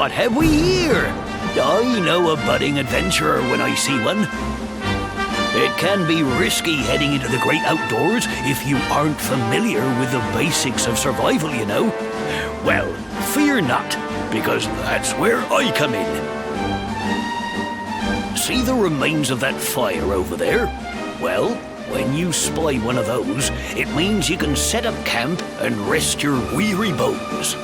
What have we here? I know a budding adventurer when I see one. It can be risky heading into the great outdoors if you aren't familiar with the basics of survival, you know. Well, fear not, because that's where I come in. See the remains of that fire over there? Well, when you spy one of those, it means you can set up camp and rest your weary bones.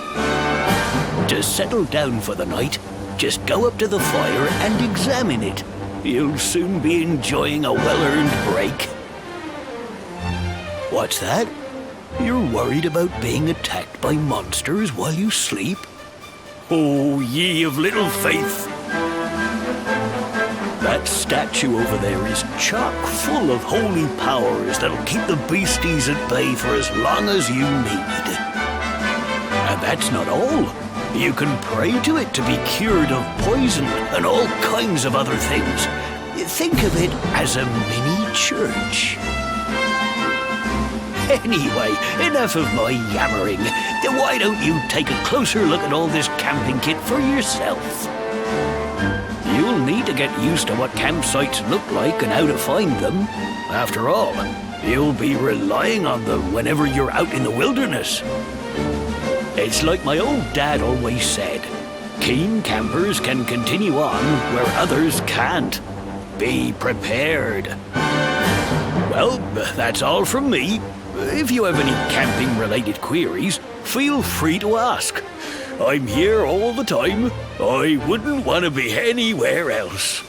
To settle down for the night, just go up to the fire and examine it. You'll soon be enjoying a well-earned break. What's that? You're worried about being attacked by monsters while you sleep? Oh, ye of little faith! That statue over there is chock full of holy powers that'll keep the beasties at bay for as long as you need. And that's not all. You can pray to it to be cured of poison and all kinds of other things. Think of it as a mini church. Anyway, enough of my yammering. Then why don't you take a closer look at all this camping kit for yourself? You'll need to get used to what campsites look like and how to find them. After all, you'll be relying on them whenever you're out in the wilderness. It's like my old dad always said, keen campers can continue on where others can't. Be prepared. Well, that's all from me. If you have any camping-related queries, feel free to ask. I'm here all the time. I wouldn't want to be anywhere else.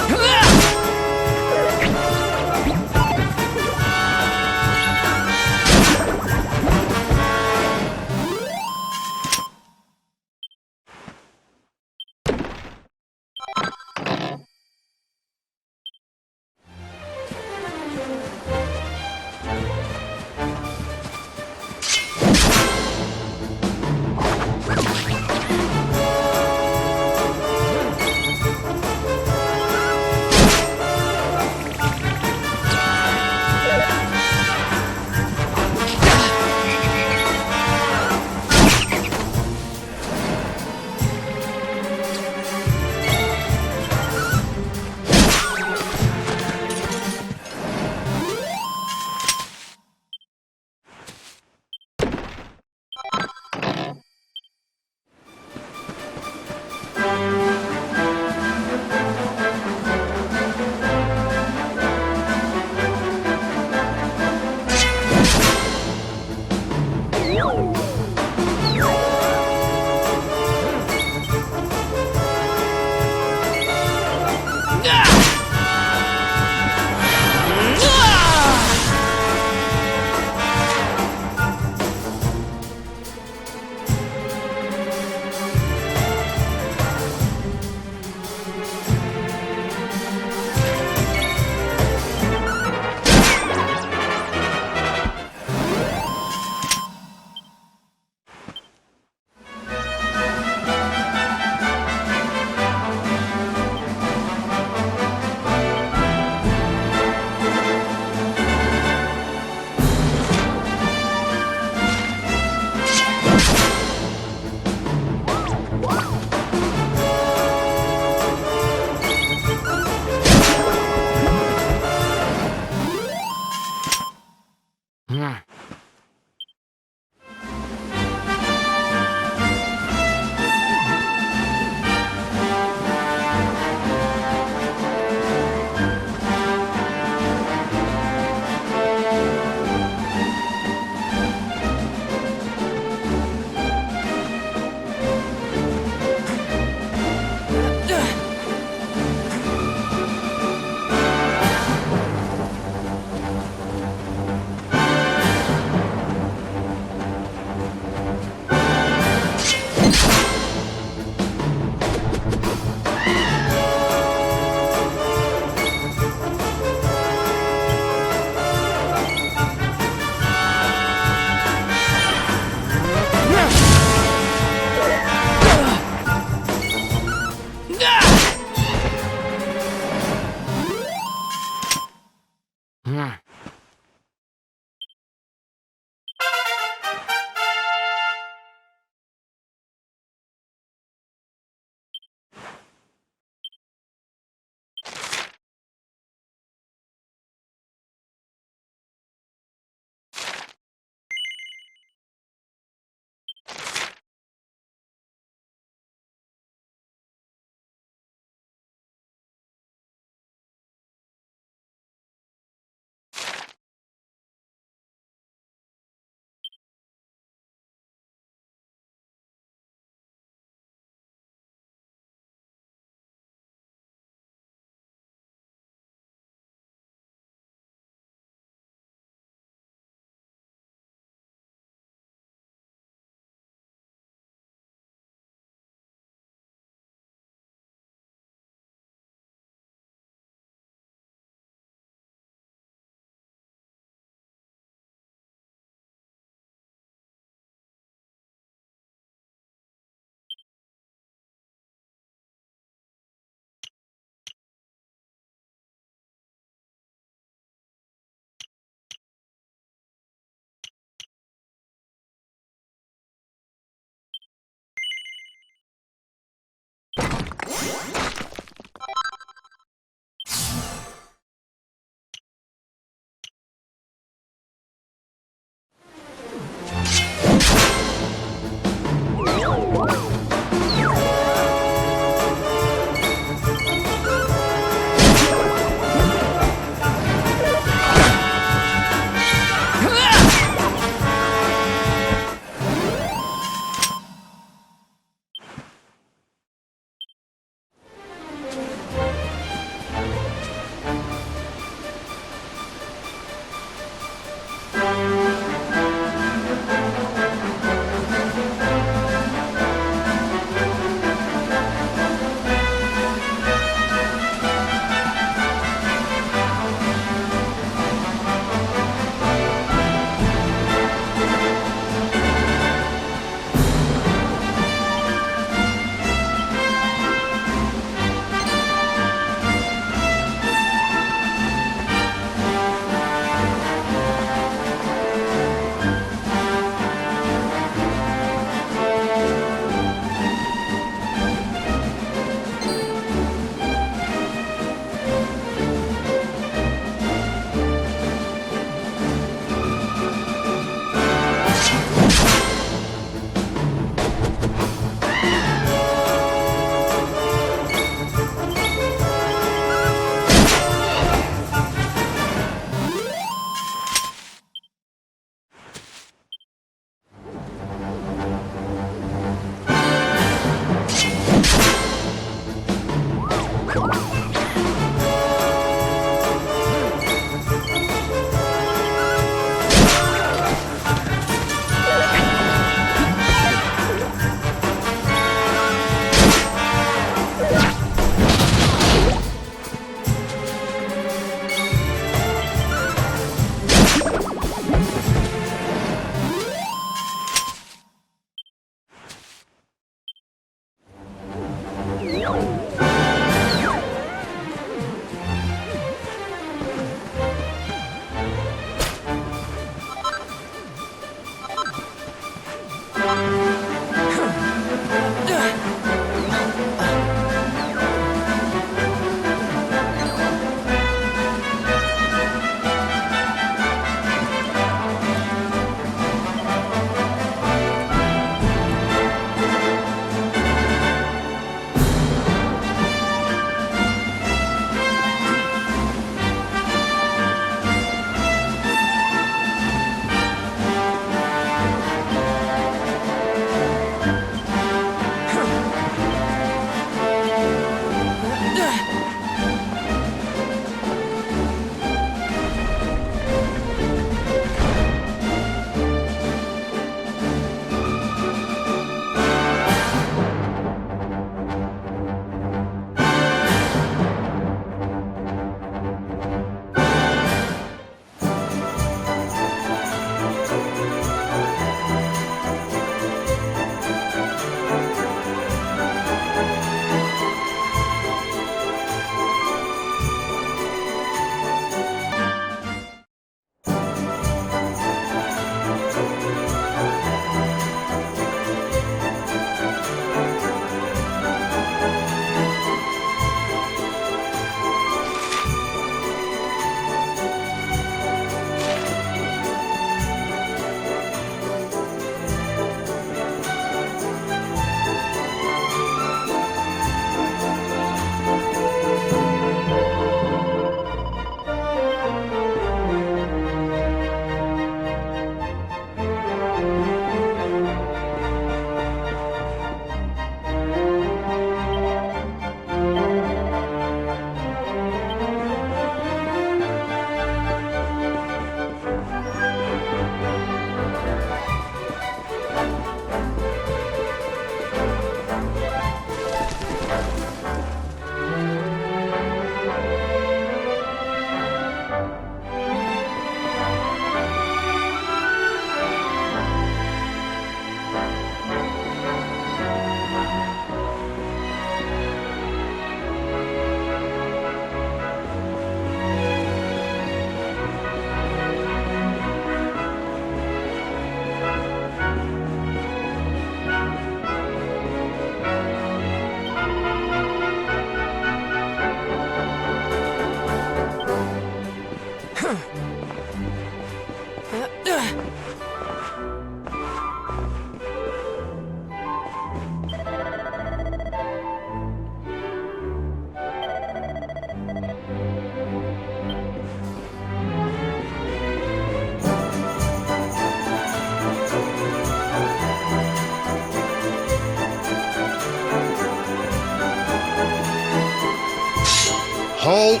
Halt!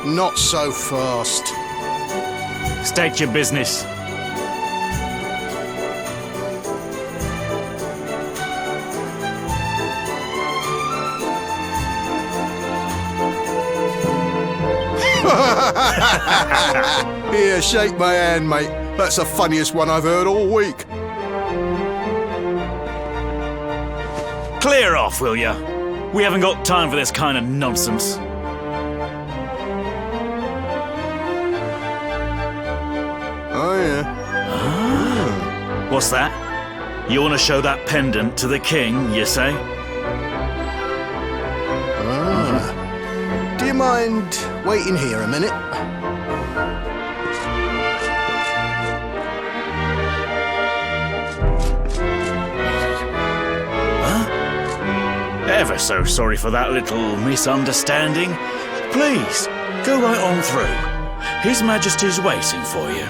Not so fast. State your business. Here, shake my hand, mate. That's the funniest one I've heard all week. Clear off, will ya? We haven't got time for this kind of nonsense. Oh, yeah. What's that? You want to show that pendant to the king, you say? Do you mind waiting here a minute? Ever so sorry for that little misunderstanding. Please, go right on through. His Majesty's waiting for you.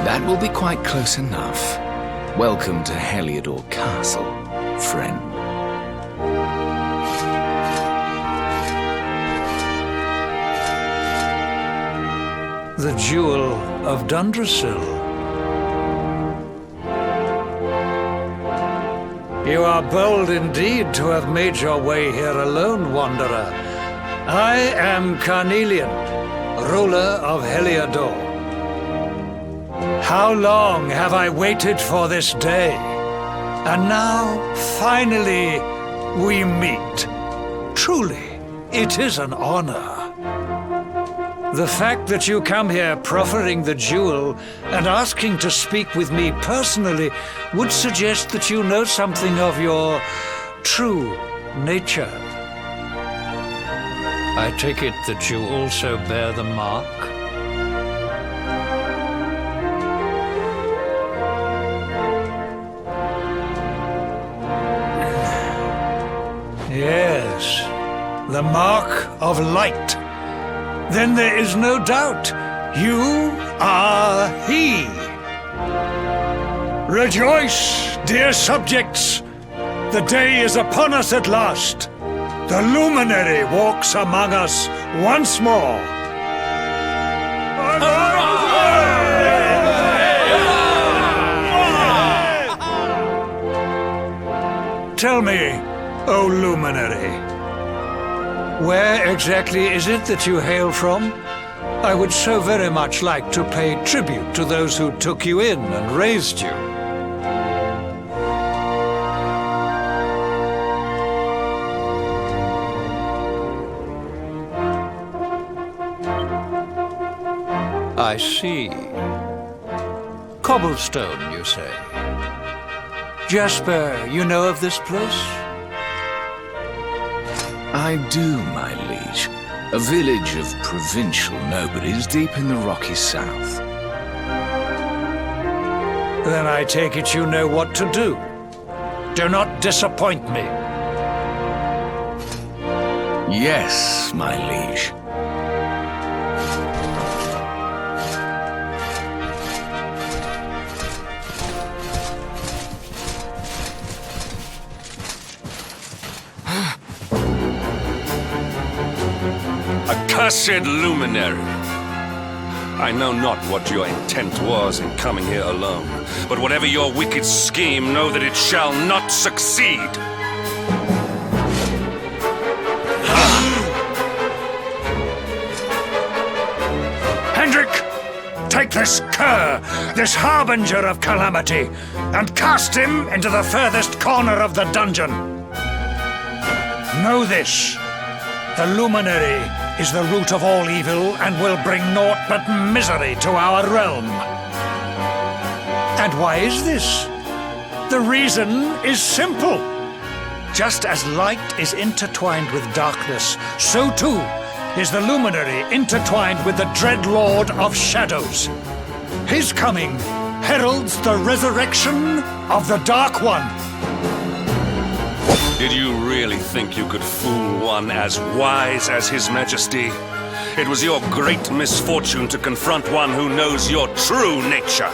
That will be quite close enough. Welcome to Heliodor Castle, friend. The Jewel of Dundrasil. You are bold indeed to have made your way here alone, Wanderer. I am Carnelian, ruler of Heliodor. How long have I waited for this day? And now, finally, we meet. Truly, it is an honor. The fact that you come here proffering the jewel and asking to speak with me personally would suggest that you know something of your true nature. I take it that you also bear the mark? Yes, the mark of light. Then there is no doubt, you are he. Rejoice, dear subjects! The day is upon us at last. The luminary walks among us once more. Tell me, O luminary, where exactly is it that you hail from? I would so very much like to pay tribute to those who took you in and raised you. I see. Cobblestone, you say? Jasper, you know of this place? I do, my liege. A village of provincial nobodies deep in the rocky south. Then I take it you know what to do. Do not disappoint me. Yes, my liege. Accursed luminary! I know not what your intent was in coming here alone, but whatever your wicked scheme, know that it shall not succeed! Hendrik! Take this cur, this harbinger of calamity, and cast him into the furthest corner of the dungeon. Know this. The luminary is the root of all evil and will bring naught but misery to our realm. And why is this? The reason is simple. Just as light is intertwined with darkness, so too is the luminary intertwined with the dread lord of shadows. His coming heralds the resurrection of the Dark One. Did you really think you could fool one as wise as His Majesty? It was your great misfortune to confront one who knows your true nature.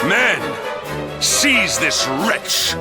Men, seize this wretch!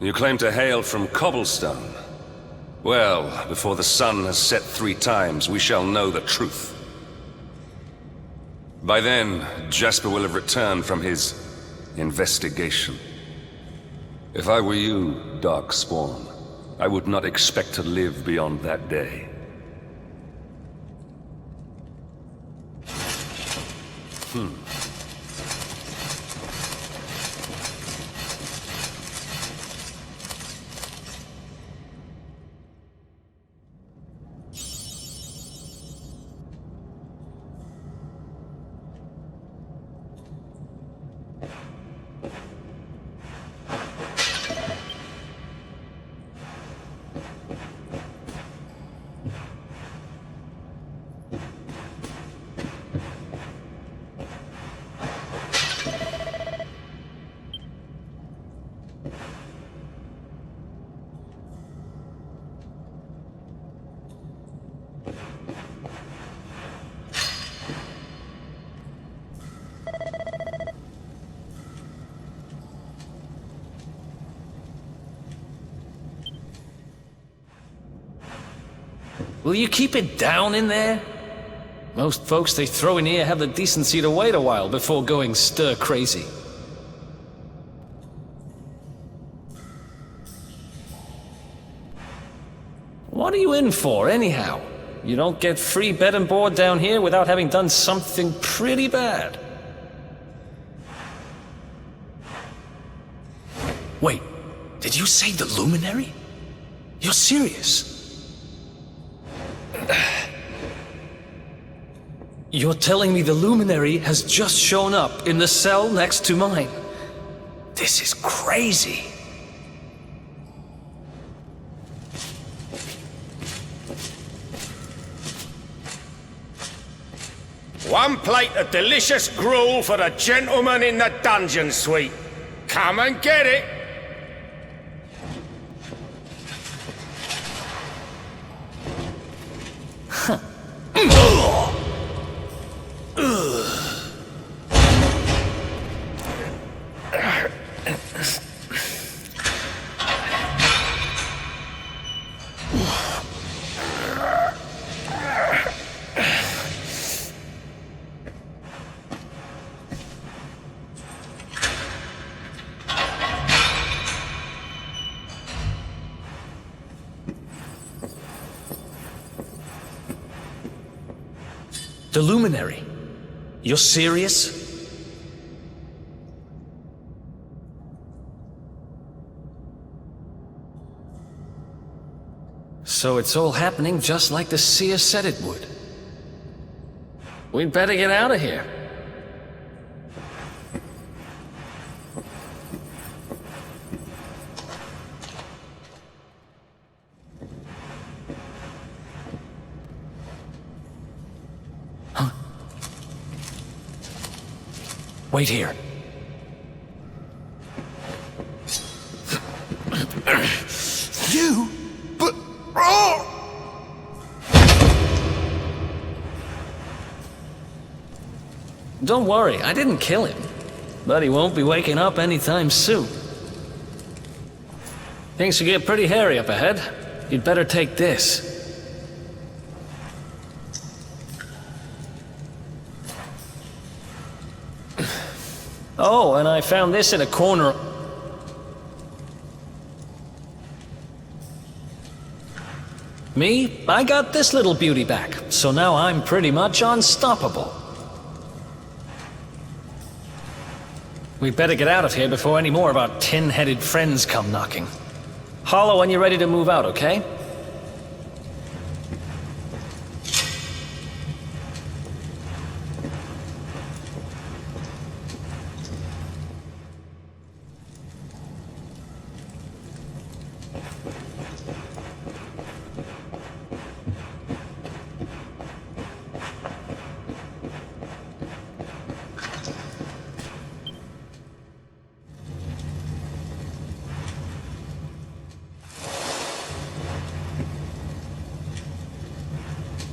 You claim to hail from Cobblestone. Well, before the sun has set 3 times, we shall know the truth. By then, Jasper will have returned from his investigation. If I were you, Darkspawn, I would not expect to live beyond that day. Will you keep it down in there? Most folks they throw in here have the decency to wait a while before going stir crazy. What are you in for, anyhow? You don't get free bed and board down here without having done something pretty bad. Wait, did you say the Luminary? You're serious? You're telling me the Luminary has just shown up in the cell next to mine? This is crazy. One plate of delicious gruel for the gentleman in the dungeon suite. Come and get it. The Luminary? You're serious? So it's all happening just like the seer said it would. We'd better get out of here. Wait here. You? But... Oh! Don't worry, I didn't kill him. But he won't be waking up anytime soon. Things should get pretty hairy up ahead. You'd better take this. Oh, and I found this in a corner. Me? I got this little beauty back, so now I'm pretty much unstoppable. We'd better get out of here before any more of our tin-headed friends come knocking. Holler when you're ready to move out, okay?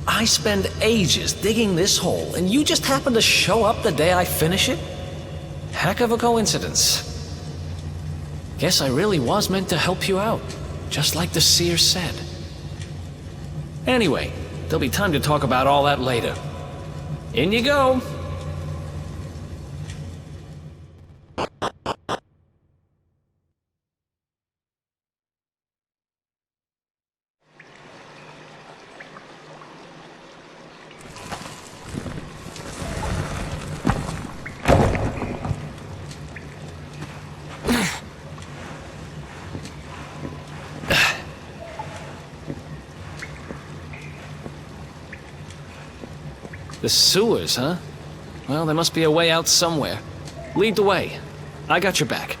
I spend ages digging this hole, and you just happen to show up the day I finish it? Heck of a coincidence. Guess I really was meant to help you out, just like the seer said. Anyway, there'll be time to talk about all that later. In you go. The sewers, huh? Well, there must be a way out somewhere. Lead the way. I got your back.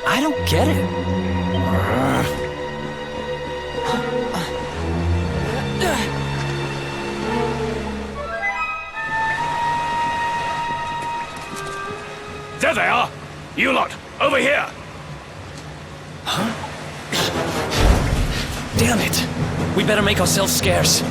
I don't get it. There they are! You lot, over here! Damn it! We better make ourselves scarce.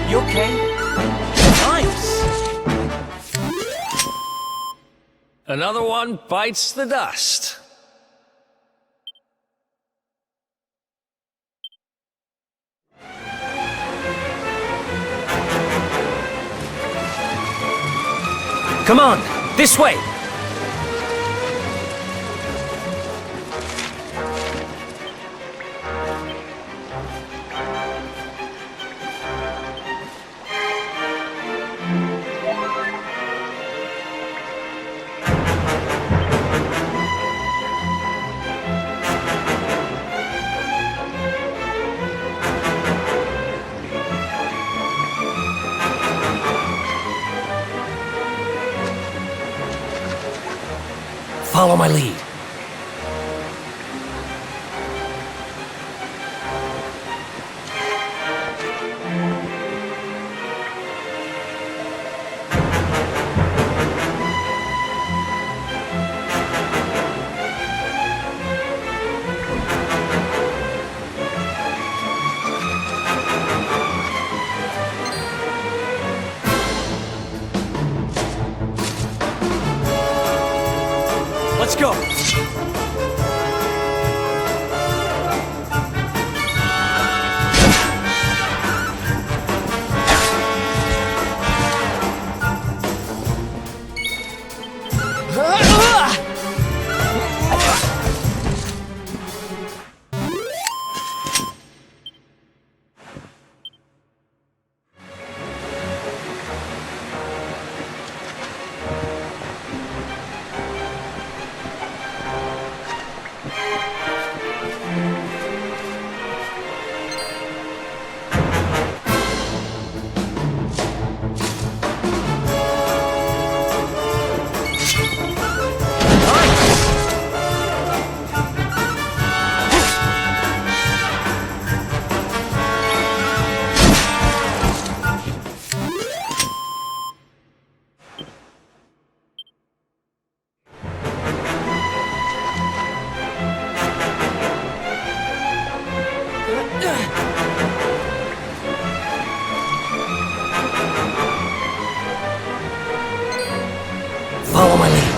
You okay? Nice! Another one bites the dust. Come on, this way! Follow my lead. Let's go! Follow my lead.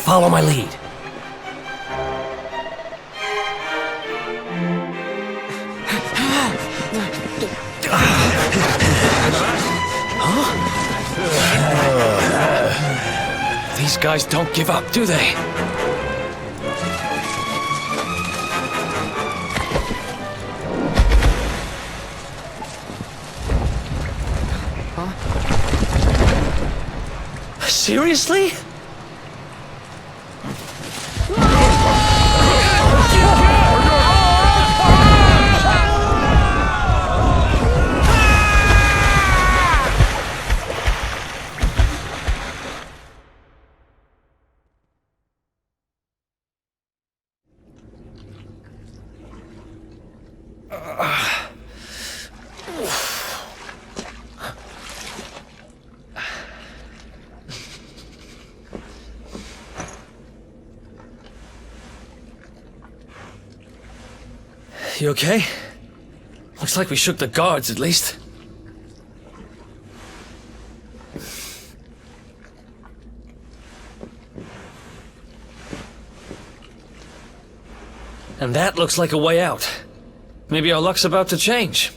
Follow my lead. These guys don't give up, do they? Seriously? You okay? Looks like we shook the guards, at least. And that looks like a way out. Maybe our luck's about to change.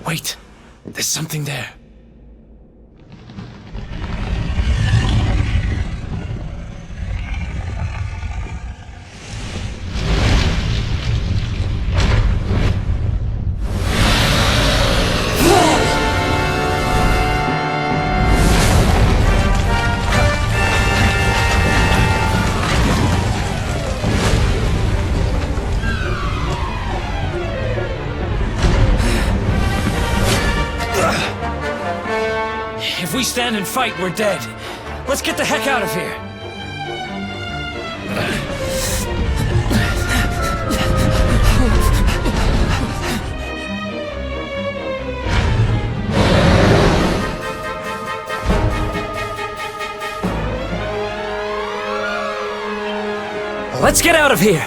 Wait, there's something there. If we stand and fight, we're dead. Let's get the heck out of here. Let's get out of here.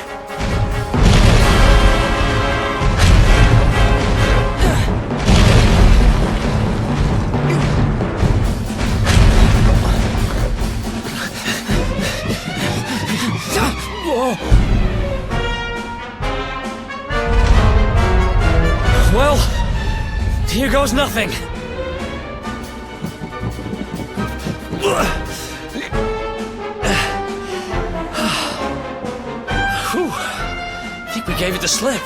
Well, here goes nothing. Whew. I think we gave it the slip.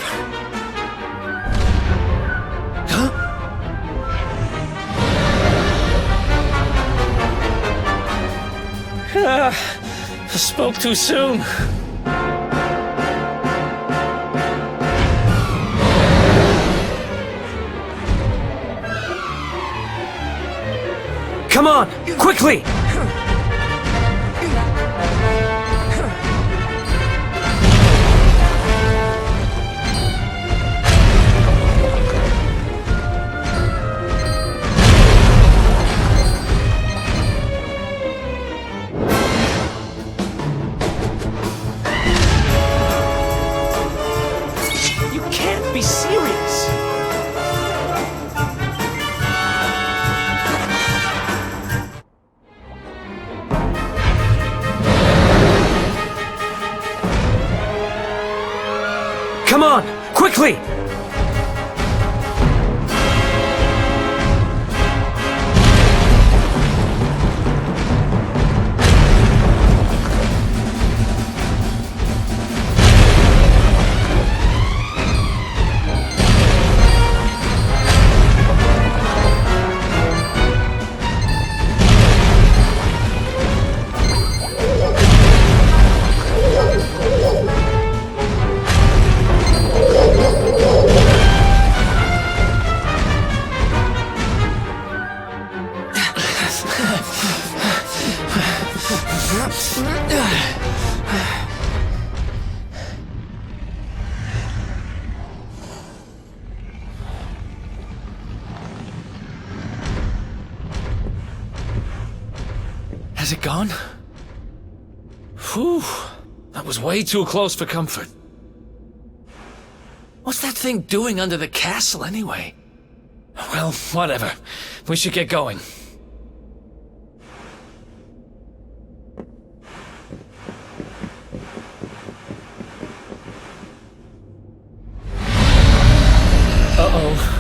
Huh? I spoke too soon. Come on, quickly! You can't be serious! Come on, quickly! Has it gone? Whew, that was way too close for comfort. What's that thing doing under the castle anyway? Well, whatever. We should get going. Uh-oh.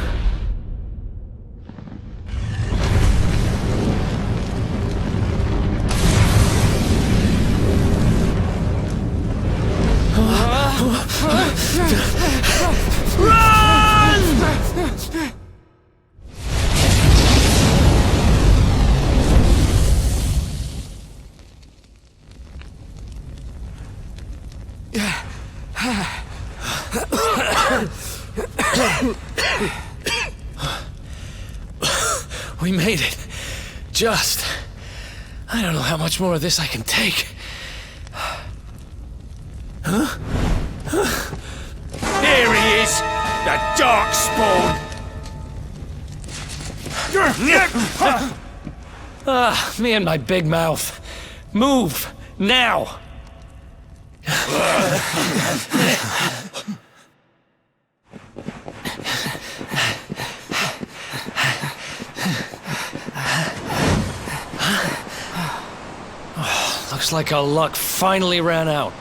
We made it. Just. I don't know how much more of this I can take. Huh? Here he is, the Darkspawn. Me and my big mouth. Move, now! Looks like our luck finally ran out.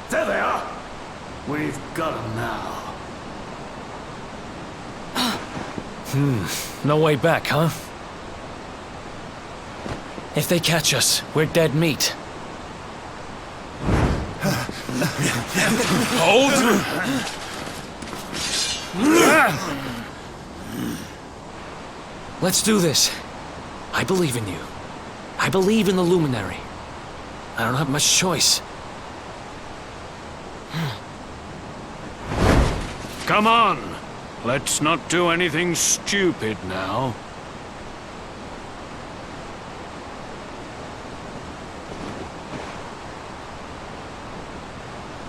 There they are. We've got them now. No way back, huh? If they catch us, we're dead meat. Hold! Let's do this. I believe in you. I believe in the Luminary. I don't have much choice. Come on. Let's not do anything stupid now.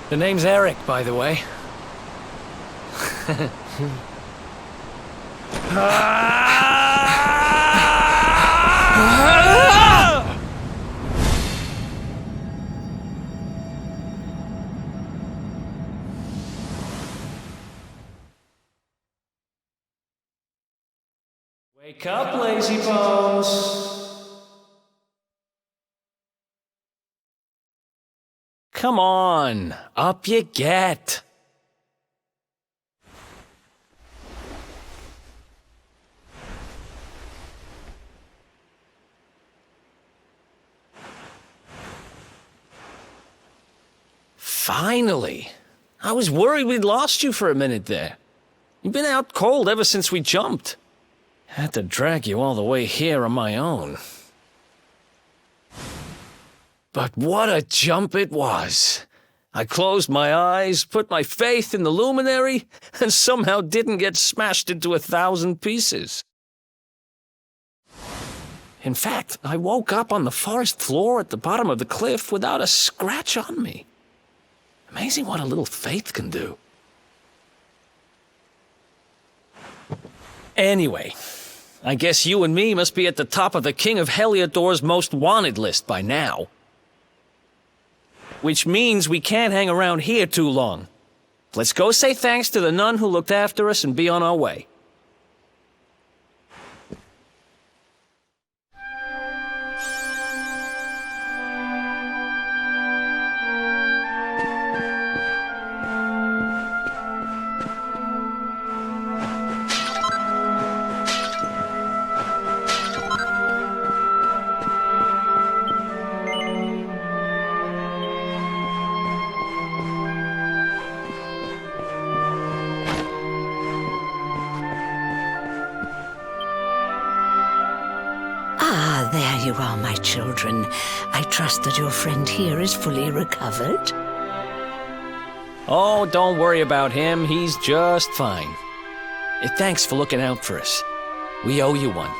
The name's Eric, by the way. Wake up, lazy bones. Come on, up you get. Finally. I was worried we'd lost you for a minute there. You've been out cold ever since we jumped. Had to drag you all the way here on my own. But what a jump it was. I closed my eyes, put my faith in the Luminary, and somehow didn't get smashed into 1,000 pieces. In fact, I woke up on the forest floor at the bottom of the cliff without a scratch on me. Amazing what a little faith can do. Anyway, I guess you and me must be at the top of the King of Heliodor's most wanted list by now. Which means we can't hang around here too long. Let's go say thanks to the nun who looked after us and be on our way. Ah, there you are, my children. I trust that your friend here is fully recovered. Oh, don't worry about him. He's just fine. Thanks for looking out for us. We owe you one.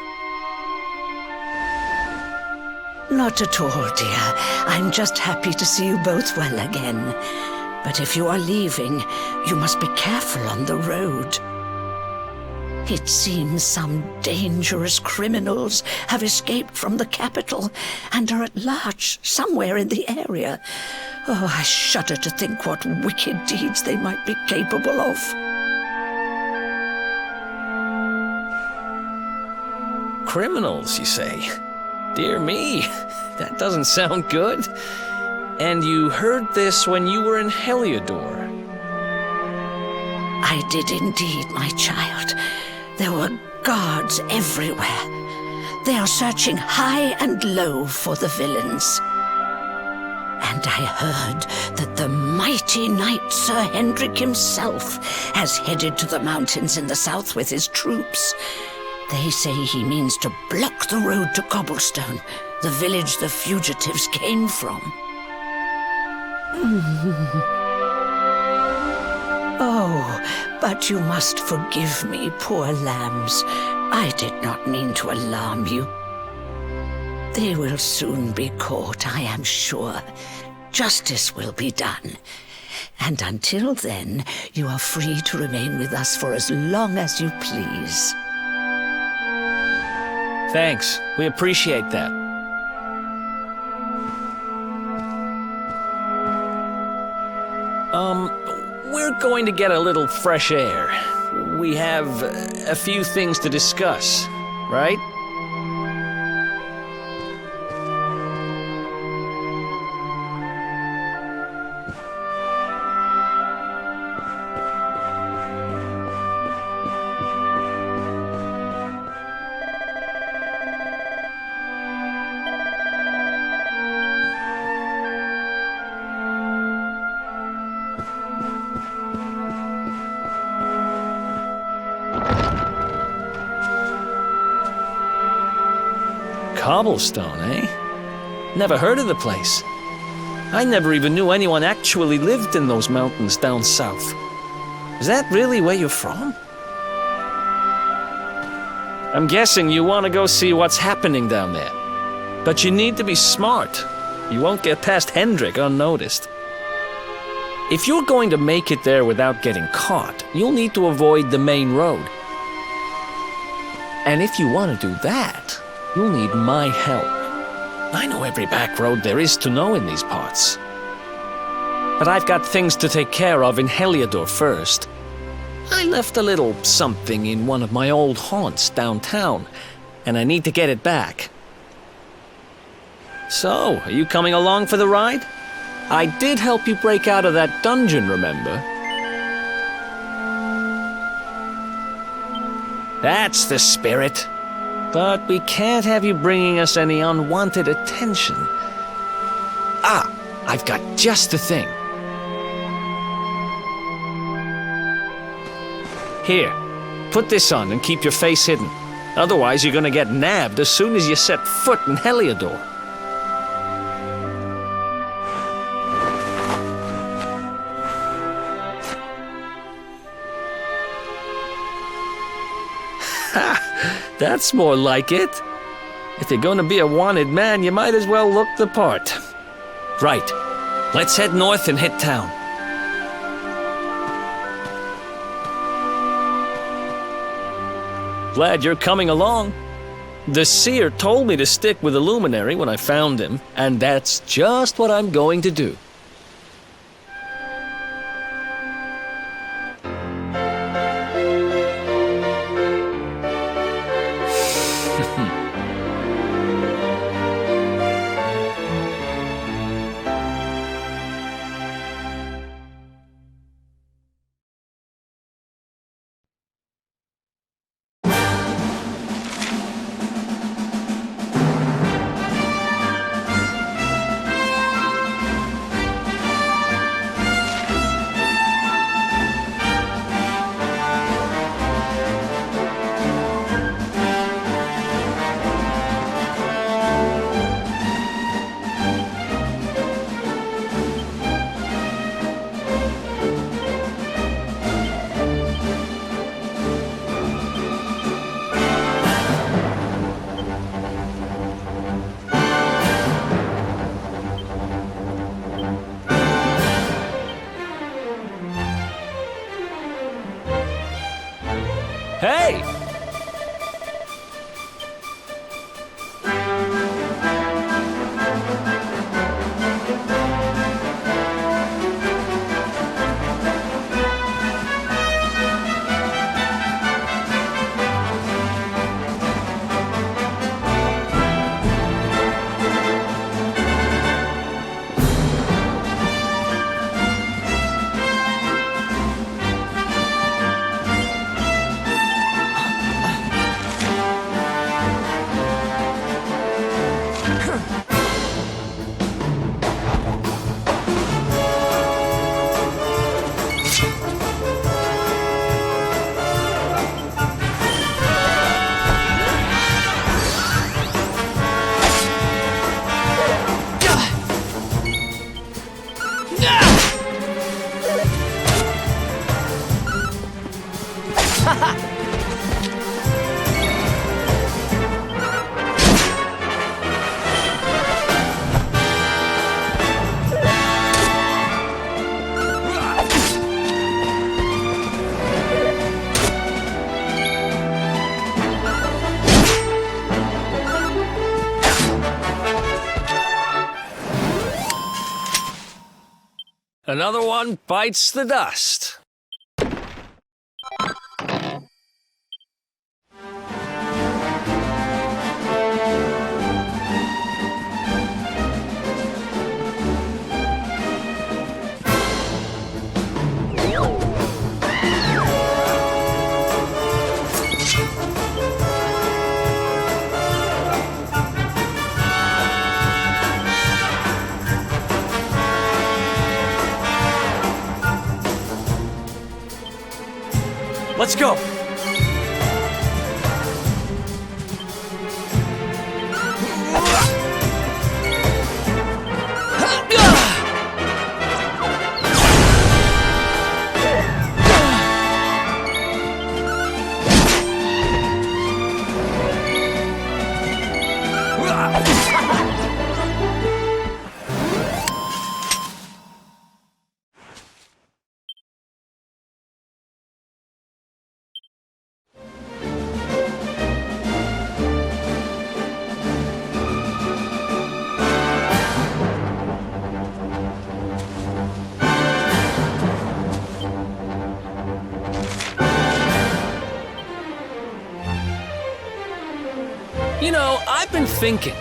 Not at all, dear. I'm just happy to see you both well again. But if you are leaving, you must be careful on the road. It seems some dangerous criminals have escaped from the capital and are at large somewhere in the area. Oh, I shudder to think what wicked deeds they might be capable of. Criminals, you say? Dear me, that doesn't sound good. And you heard this when you were in Heliodor. I did indeed, my child. There were guards everywhere. They are searching high and low for the villains. And I heard that the mighty knight Sir Hendrik himself has headed to the mountains in the south with his troops. They say he means to block the road to Cobblestone, the village the fugitives came from. Oh, but you must forgive me, poor lambs. I did not mean to alarm you. They will soon be caught, I am sure. Justice will be done. And until then, you are free to remain with us for as long as you please. Thanks. We appreciate that. We're going to get a little fresh air. We have a few things to discuss, right? Cobblestone, eh? Never heard of the place. I never even knew anyone actually lived in those mountains down south. Is that really where you're from? I'm guessing you want to go see what's happening down there. But you need to be smart. You won't get past Hendrik unnoticed. If you're going to make it there without getting caught, you'll need to avoid the main road. And if you want to do that, you'll need my help. I know every back road there is to know in these parts. But I've got things to take care of in Heliodor first. I left a little something in one of my old haunts downtown, and I need to get it back. So, are you coming along for the ride? I did help you break out of that dungeon, remember? That's the spirit. But we can't have you bringing us any unwanted attention. Ah, I've got just the thing. Here, put this on and keep your face hidden. Otherwise, you're gonna get nabbed as soon as you set foot in Heliodor. Ha! That's more like it. If you're gonna be a wanted man, you might as well look the part. Right. Let's head north and hit town. Glad you're coming along. The seer told me to stick with the luminary when I found him, and that's just what I'm going to do. Hey! Another one bites the dust. Let's go! You know, I've been thinking.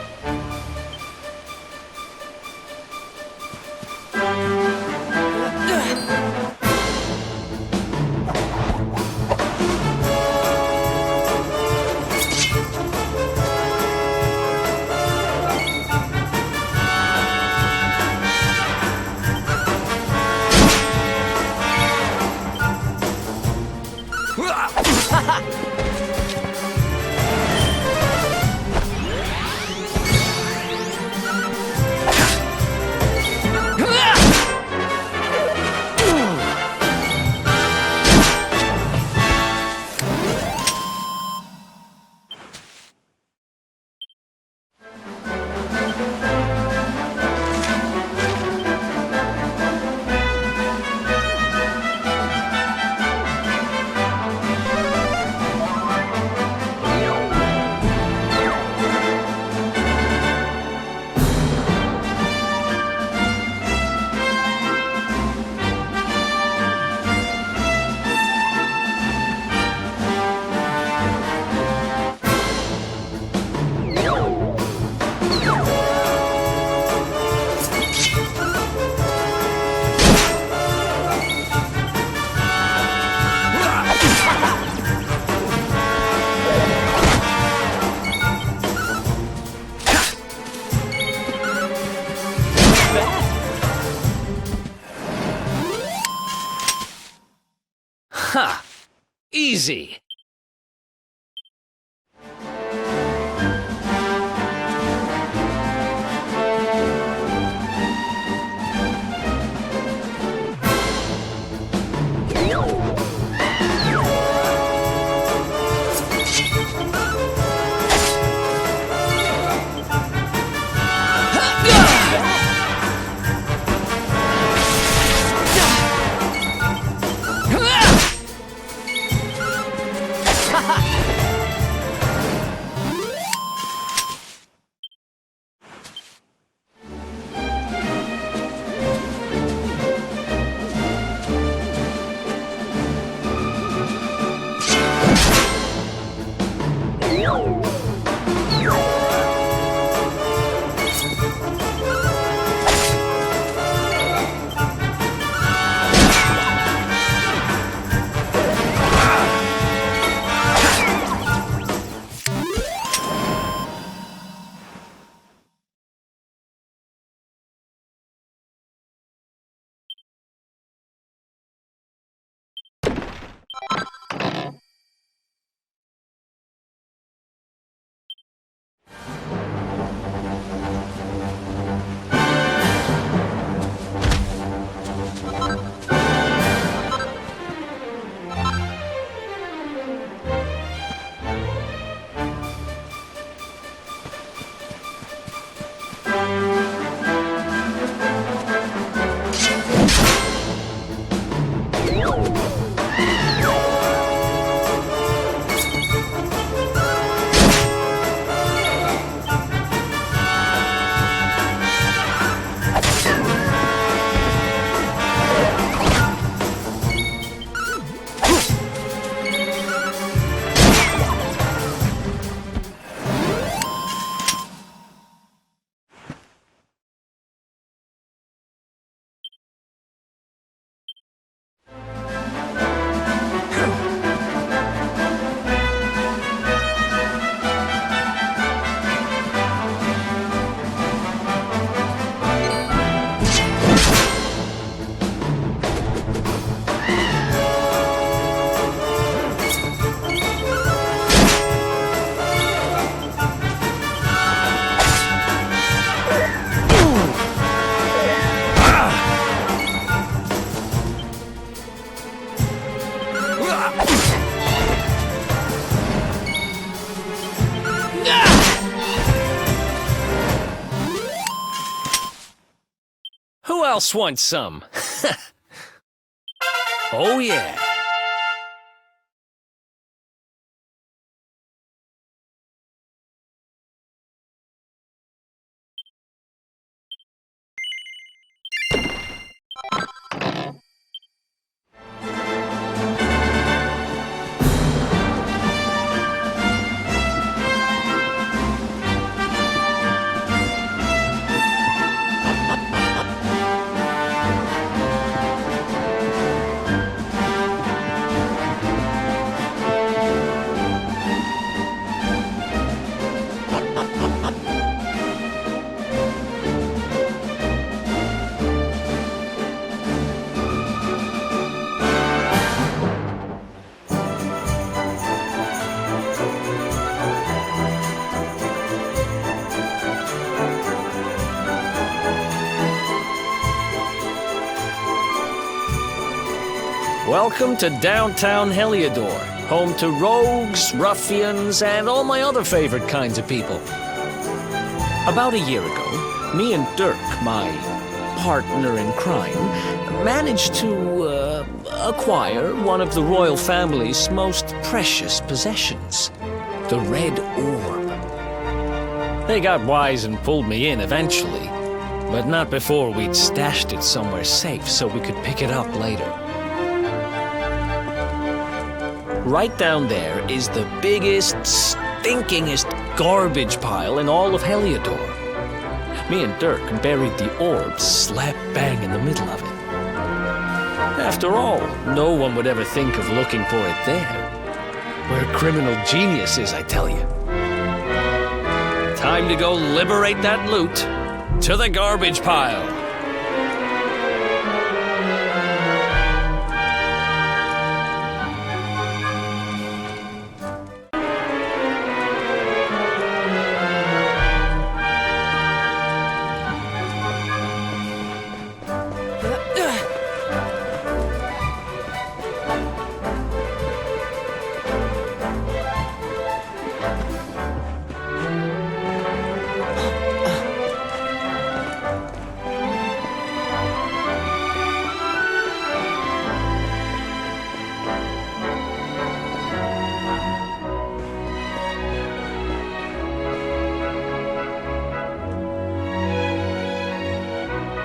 Ha! Easy. Who else wants some? Oh, yeah. Welcome to downtown Heliodor, home to rogues, ruffians, and all my other favorite kinds of people. About a year ago, me and Dirk, my partner in crime, managed to acquire one of the royal family's most precious possessions, the Red Orb. They got wise and pulled me in eventually, but not before we'd stashed it somewhere safe so we could pick it up later. Right down there is the biggest, stinkingest garbage pile in all of Heliodor. Me and Dirk buried the orb slap bang in the middle of it. After all, no one would ever think of looking for it there. We're criminal geniuses, I tell you. Time to go liberate that loot to the garbage pile.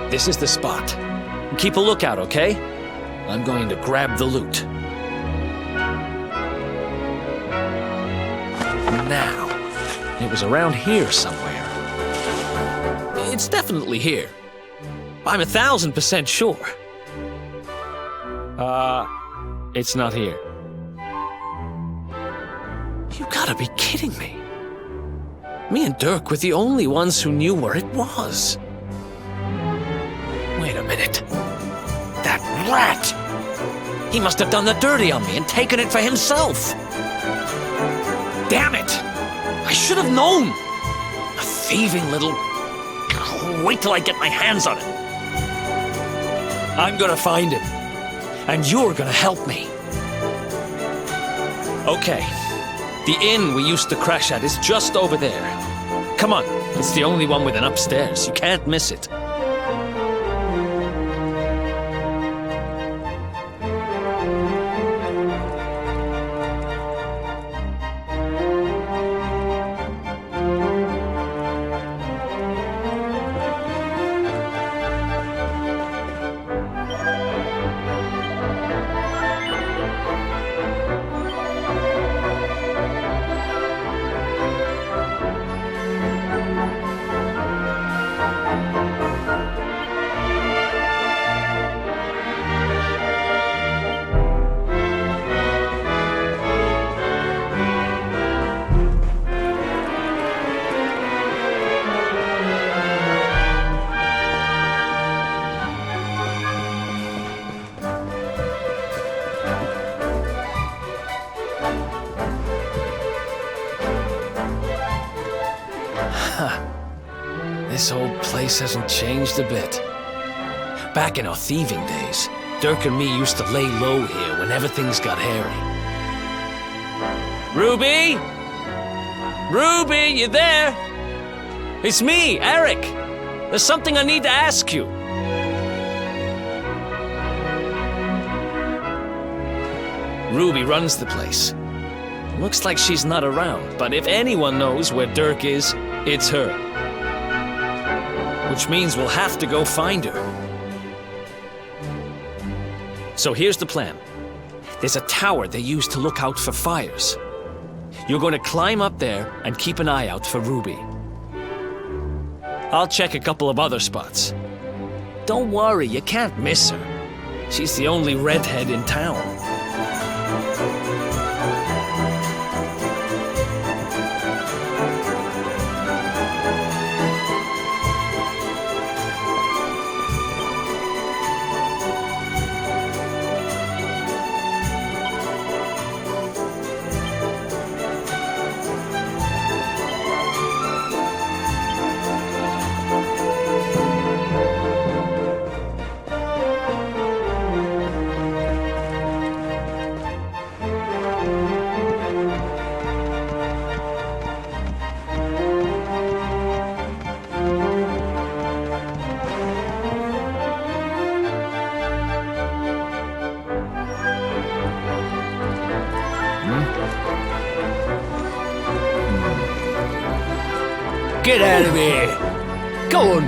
This is the spot. Keep a lookout, okay? I'm going to grab the loot. Now, it was around here somewhere. It's definitely here. I'm 1,000% sure. It's not here. You gotta be kidding me. Me and Dirk were the only ones who knew where it was. Wait a minute. That rat! He must have done the dirty on me and taken it for himself. Damn it! I should have known! A thieving little... Wait till I get my hands on it. I'm gonna find him. And you're gonna help me. Okay. The inn we used to crash at is just over there. Come on. It's the only one with an upstairs. You can't miss it. This old place hasn't changed a bit. Back in our thieving days, Dirk and me used to lay low here whenever things got hairy. Ruby? Ruby, you there? It's me, Eric. There's something I need to ask you. Ruby runs the place. Looks like she's not around, but if anyone knows where Dirk is, it's her. Which means we'll have to go find her. So here's the plan. There's a tower they use to look out for fires. You're going to climb up there and keep an eye out for Ruby. I'll check a couple of other spots. Don't worry, you can't miss her. She's the only redhead in town. Get out of here! Go on!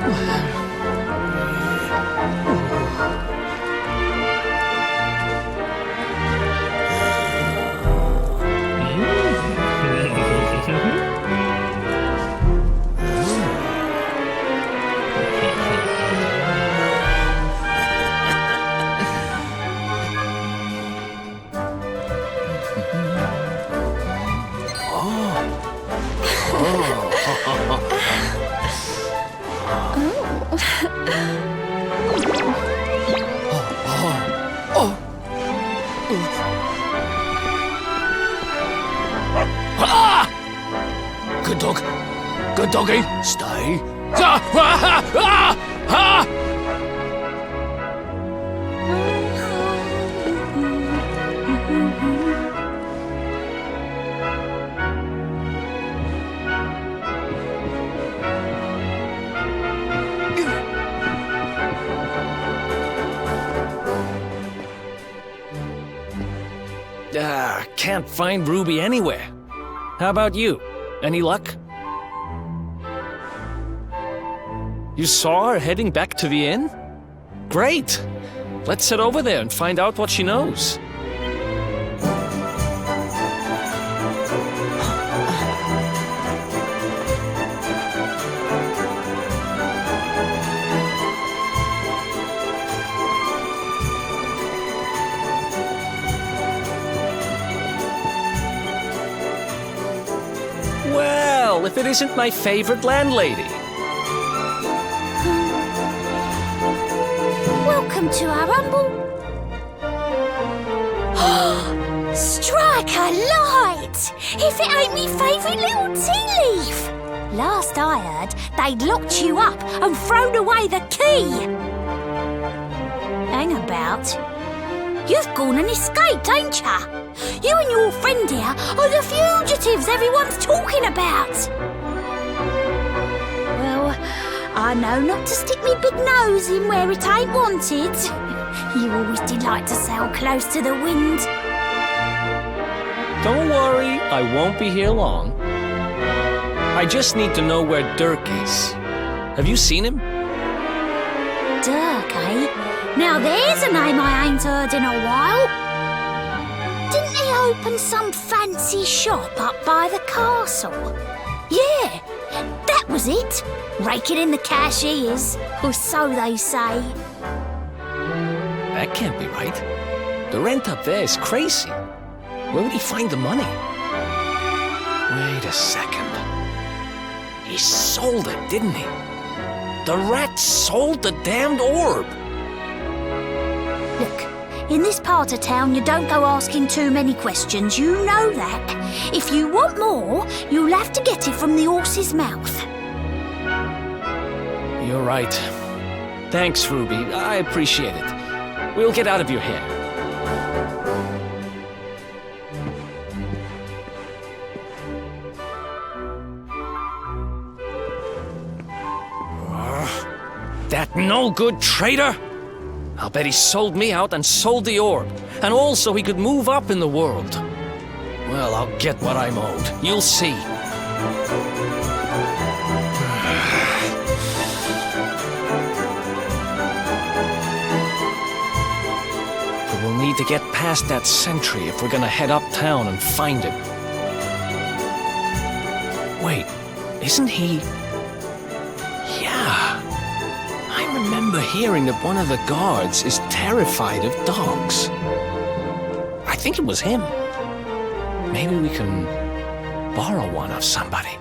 Good dog. Good doggy. Stay. Can't find Ruby anywhere. How about you? Any luck? You saw her heading back to the inn? Great! Let's head over there and find out what she knows. Well, if it isn't my favorite landlady. Welcome to our humble... Strike a light! If it ain't me favourite little tea leaf! Last I heard, they'd locked you up and thrown away the key! Hang about. You've gone and escaped, ain't ya? You and your friend here are the fugitives everyone's talking about! Well, I know not to stick me big nose in where it ain't wanted. You always delight to sail close to the wind. Don't worry, I won't be here long. I just need to know where Dirk is. Have you seen him? Dirk, eh? Now there's a name I ain't heard in a while. Didn't he open some fancy shop up by the castle? Yeah, that was it. Raking in the cash he is, or so they say. That can't be right. The rent up there is crazy. Where would he find the money? Wait a second. He sold it, didn't he? The rat sold the damned orb. Look, in this part of town you don't go asking too many questions, you know that. If you want more, you'll have to get it from the horse's mouth. You're right. Thanks, Ruby. I appreciate it. We'll get out of your hair. That no-good traitor! I'll bet he sold me out and sold the orb, and all so he could move up in the world. Well, I'll get what I'm owed. You'll see. But we'll need to get past that sentry if we're gonna head uptown and find him. Wait, isn't he... Yeah. I remember hearing that one of the guards is terrified of dogs. I think it was him. Maybe we can borrow one of somebody.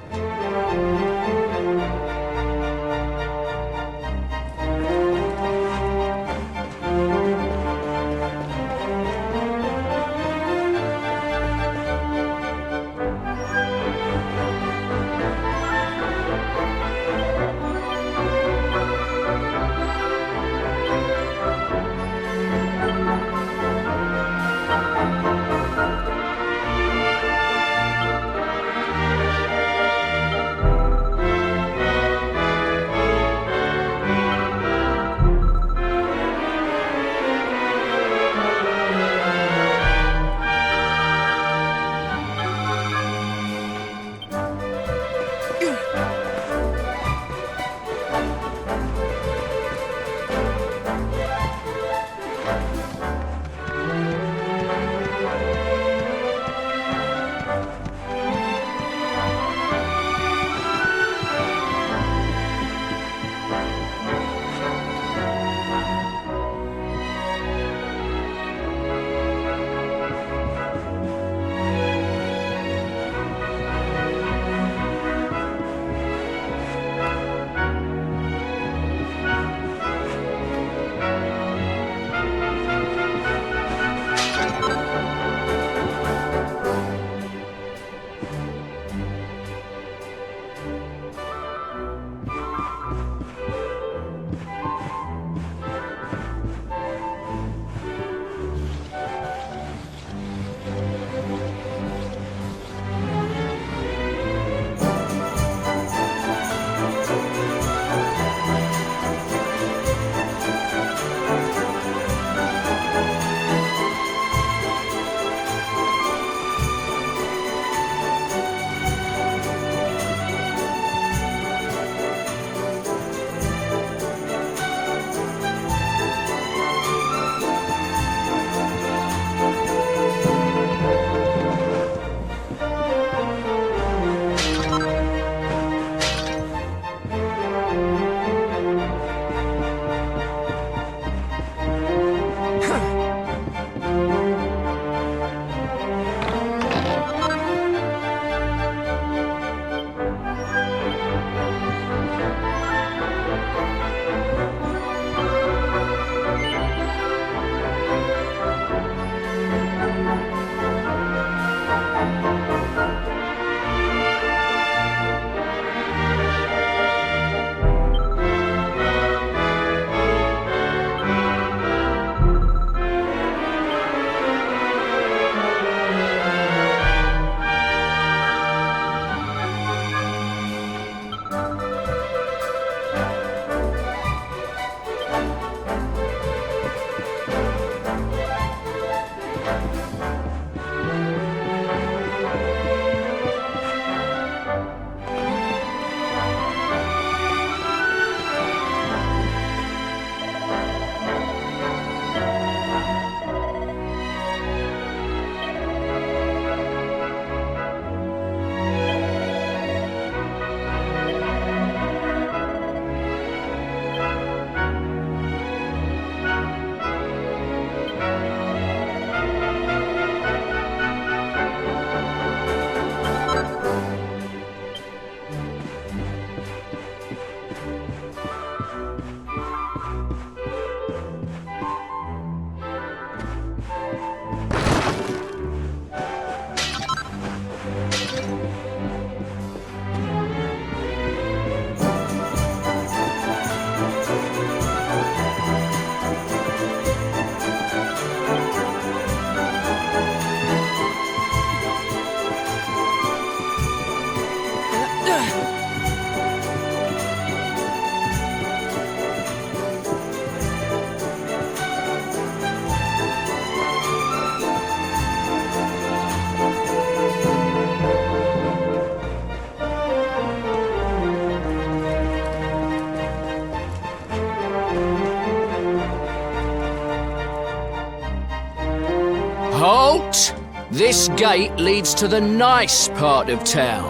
Halt! This gate leads to the nice part of town.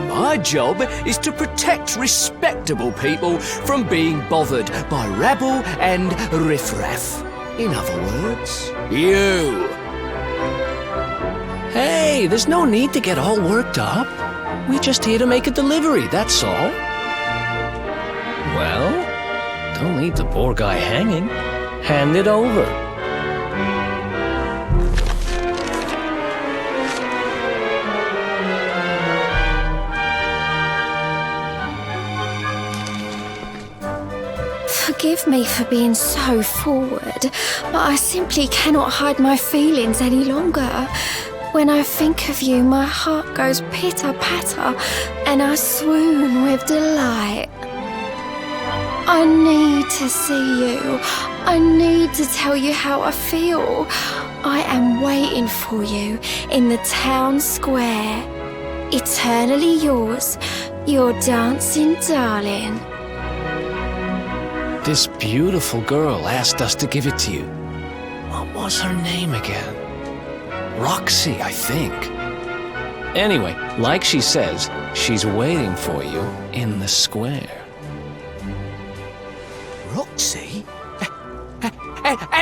My job is to protect respectable people from being bothered by rabble and riffraff. In other words, you. Hey, there's no need to get all worked up. We're just here to make a delivery, that's all. Well, don't leave the poor guy hanging. Hand it over. Forgive me for being so forward, but I simply cannot hide my feelings any longer. When I think of you, my heart goes pitter-patter, and I swoon with delight. I need to see you. I need to tell you how I feel. I am waiting for you in the town square. Eternally yours, your dancing darling. This beautiful girl asked us to give it to you. What was her name again? Roxy, I think. Anyway, like she says, she's waiting for you in the square. Roxy?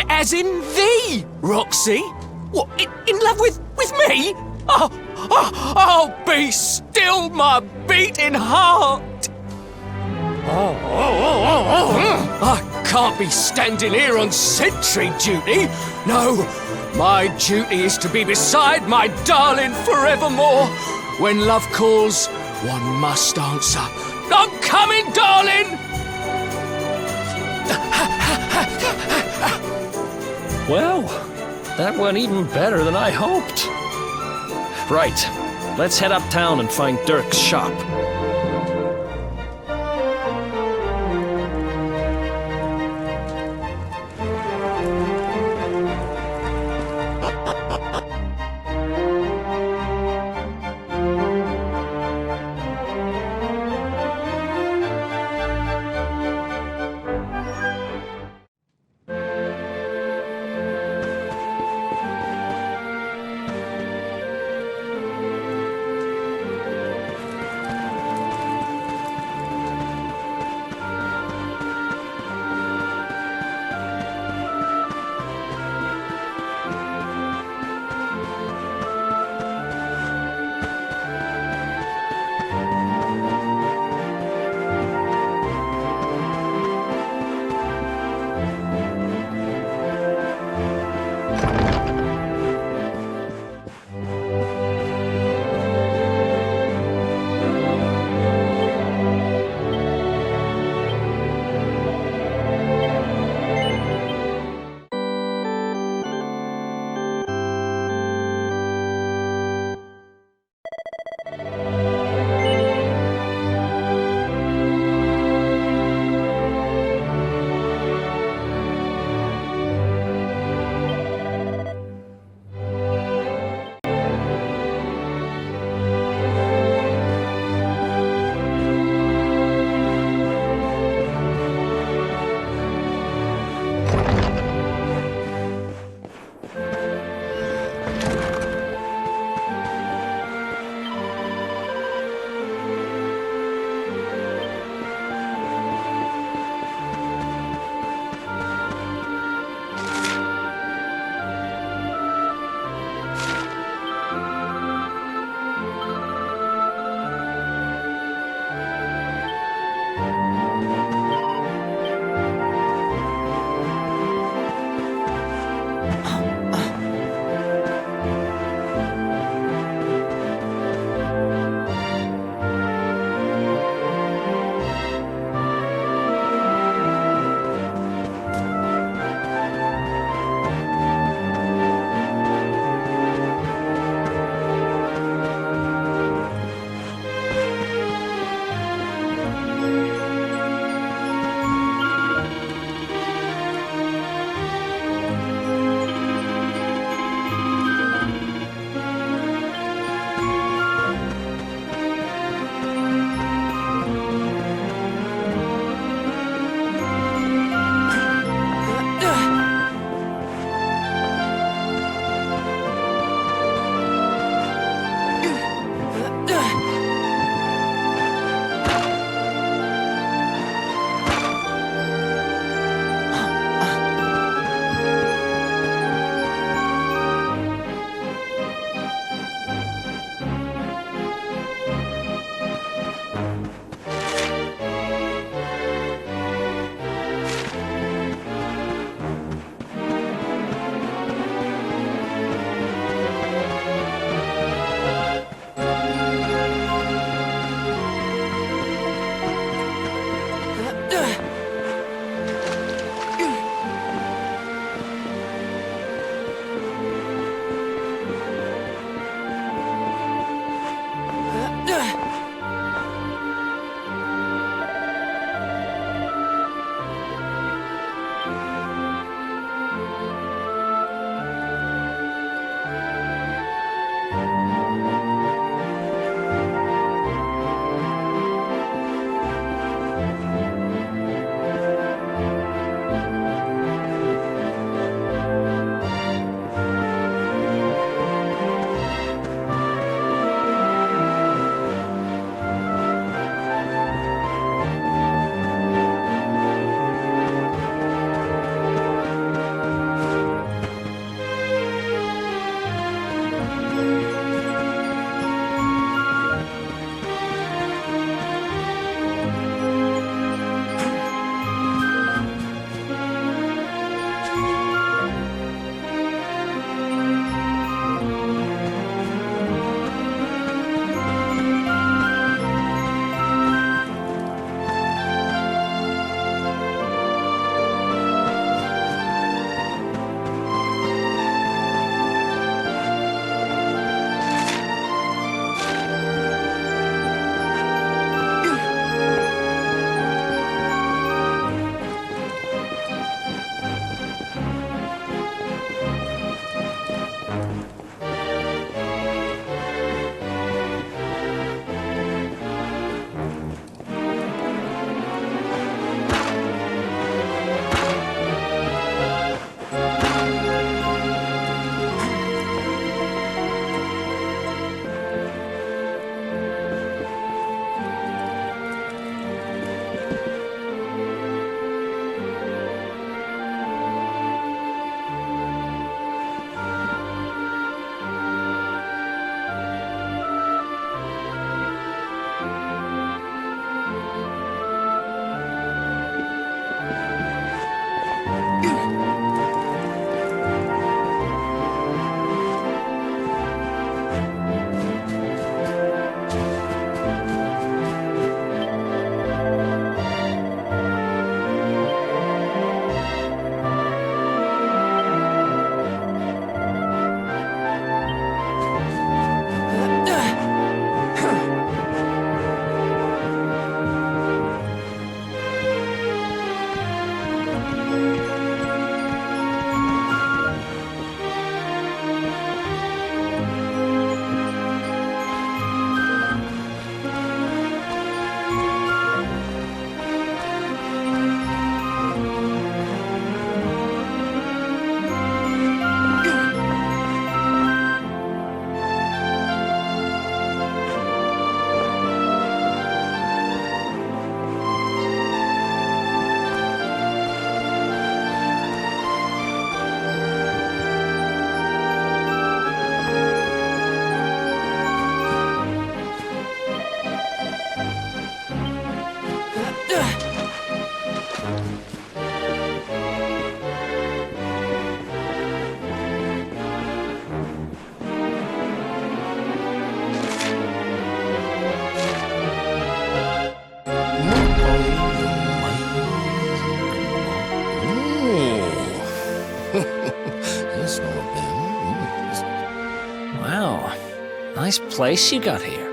As in the Roxy? What, in love with me? Oh, be still my beating heart! I can't be standing here on sentry duty. No, my duty is to be beside my darling forevermore. When love calls, one must answer. I'm coming, darling! Well, that went even better than I hoped. Right, let's head uptown and find Dirk's shop. That's not bad. Wow. Nice place you got here.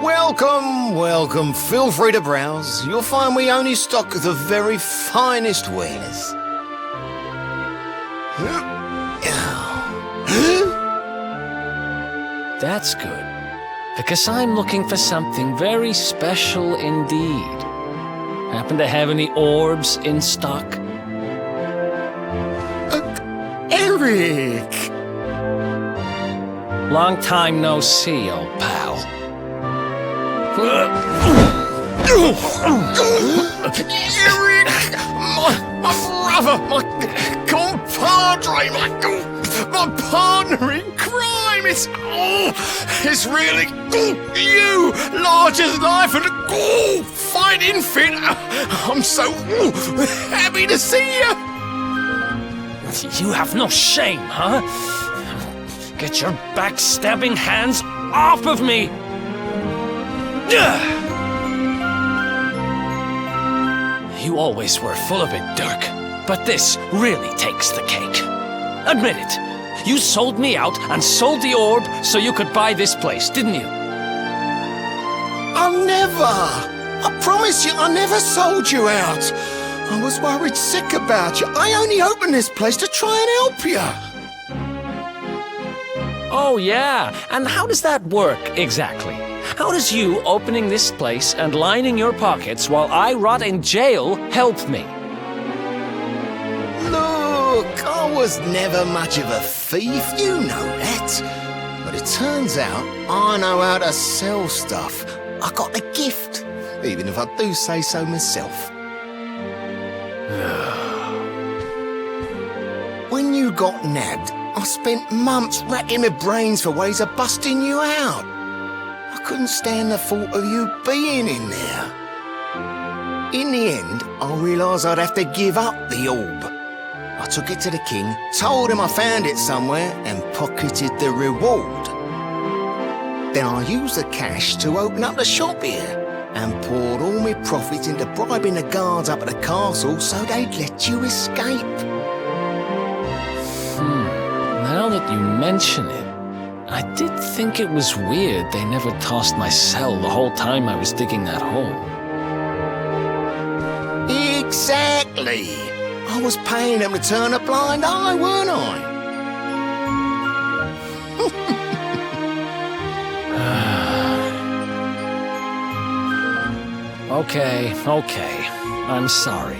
Welcome, welcome. Feel free to browse. You'll find we only stock the very finest wares. That's good. Because I'm looking for something very special indeed. Happen to have any orbs in stock? Eric! Long time no see, old pal. Eric! My brother! My compadre! My partner in crime! It's really you! Large as life and fighting fit! I'm so happy to see you! You have no shame, huh? Get your backstabbing hands off of me! You always were full of it, Dirk. But this really takes the cake. Admit it. You sold me out and sold the orb so you could buy this place, didn't you? I never! I promise you, I never sold you out. I was worried sick about you. I only opened this place to try and help you. Oh, yeah. And how does that work, exactly? How does you opening this place and lining your pockets while I rot in jail help me? Look, I was never much of a thief, you know that. But it turns out I know how to sell stuff. I got a gift, even if I do say so myself. When you got nabbed, I spent months racking my brains for ways of busting you out. I couldn't stand the thought of you being in there. In the end, I realised I'd have to give up the orb. I took it to the king, told him I found it somewhere, and pocketed the reward. Then I used the cash to open up the shop here, and poured all my profits into bribing the guards up at the castle so they'd let you escape. Now that you mention it, I did think it was weird they never tossed my cell the whole time I was digging that hole. Exactly! I was paying them to turn a blind eye, weren't I? Okay. I'm sorry.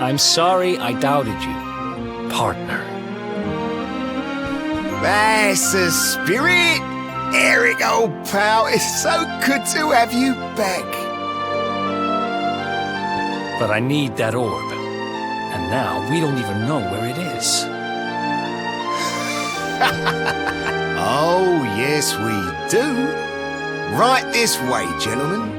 I'm sorry I doubted you, partner. That's the spirit! Eric, old pal, it's so good to have you back. But I need that orb. And now we don't even know where it is. Oh, yes, we do. Right this way, gentlemen.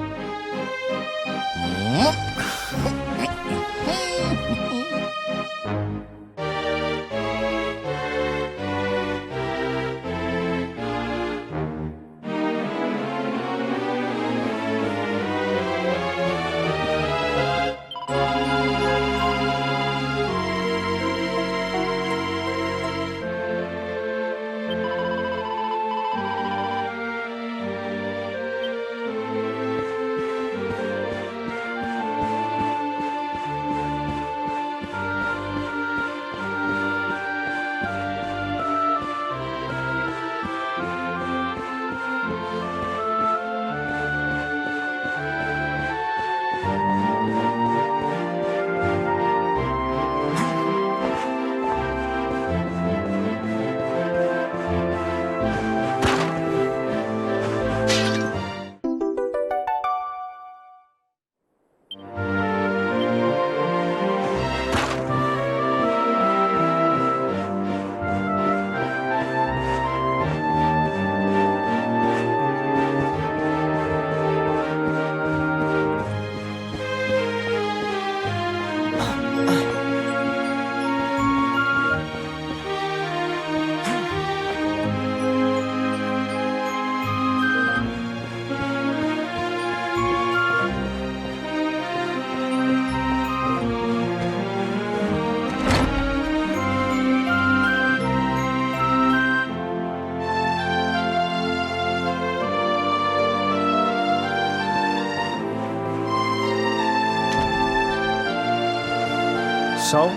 So,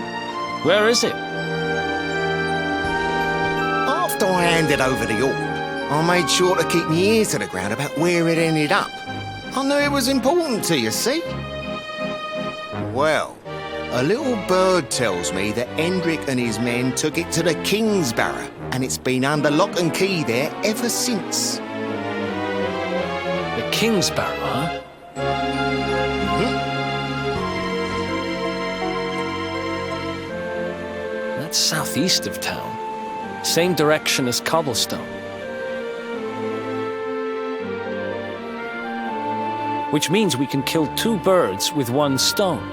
where is it? After I handed over the orb, I made sure to keep my ear to the ground about where it ended up. I knew it was important to you, see? Well, a little bird tells me that Hendrik and his men took it to the King's Barrow, and it's been under lock and key there ever since. The King's Barrow, huh? That's southeast of town. Same direction as Cobblestone. Which means we can kill 2 birds with 1 stone.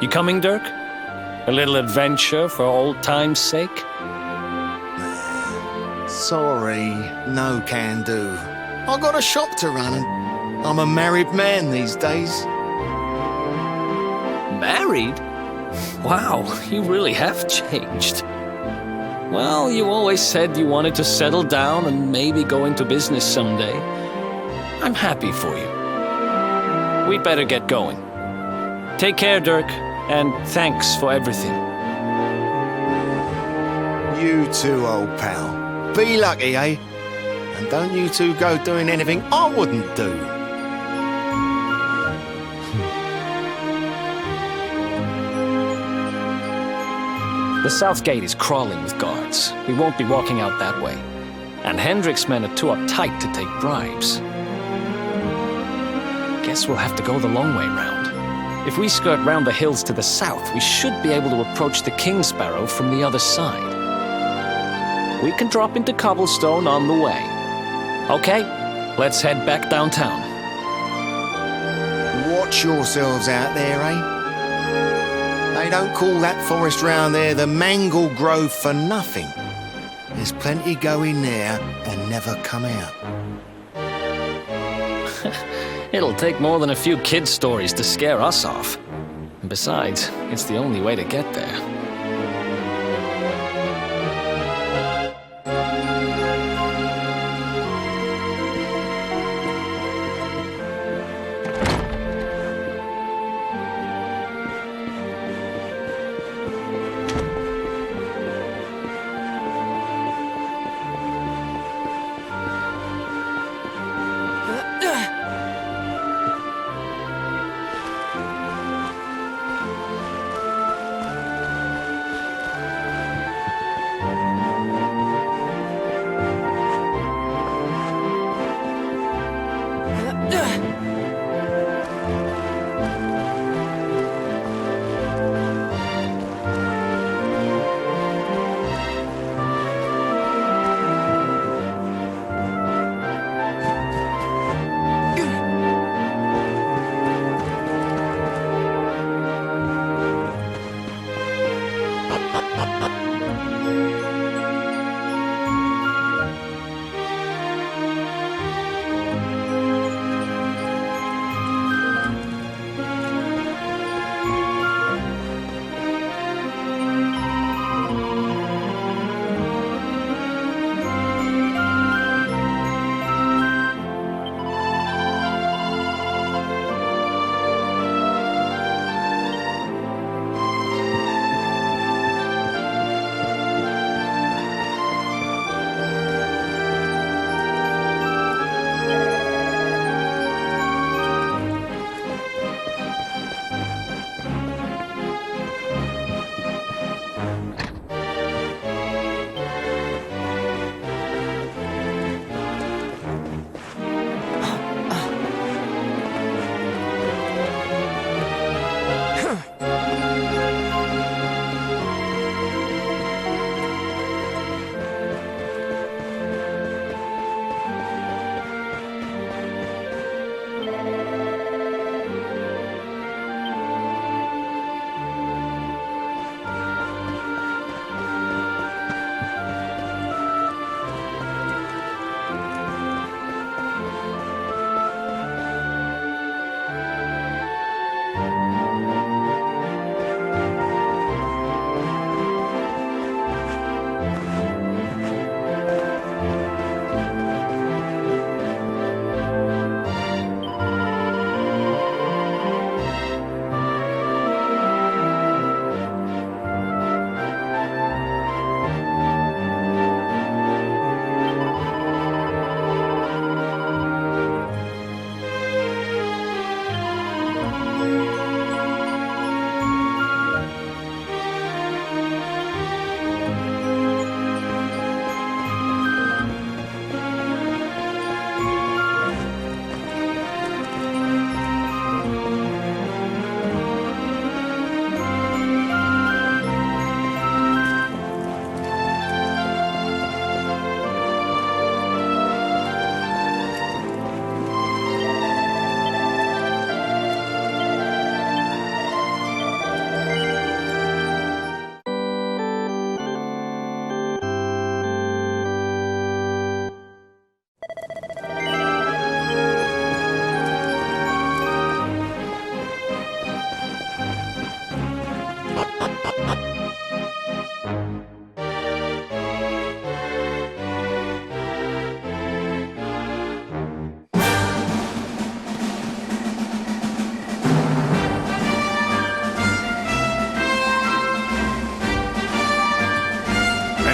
You coming, Dirk? A little adventure for old time's sake? Sorry, no can do. I got a shop to run and I'm a married man these days. Married? Wow, you really have changed. Well, you always said you wanted to settle down and maybe go into business someday. I'm happy for you. We'd better get going. Take care, Dirk, and thanks for everything. You too, old pal. Be lucky, eh? And don't you two go doing anything I wouldn't do. The south gate is crawling with guards. We won't be walking out that way. And Hendrik's men are too uptight to take bribes. Guess we'll have to go the long way round. If we skirt round the hills to the south, we should be able to approach the King's Barrow from the other side. We can drop into Cobblestone on the way. Okay, let's head back downtown. Watch yourselves out there, eh? They don't call that forest round there the Mangle Grove for nothing. There's plenty go in there and never come out. It'll take more than a few kid stories to scare us off. And besides, it's the only way to get there.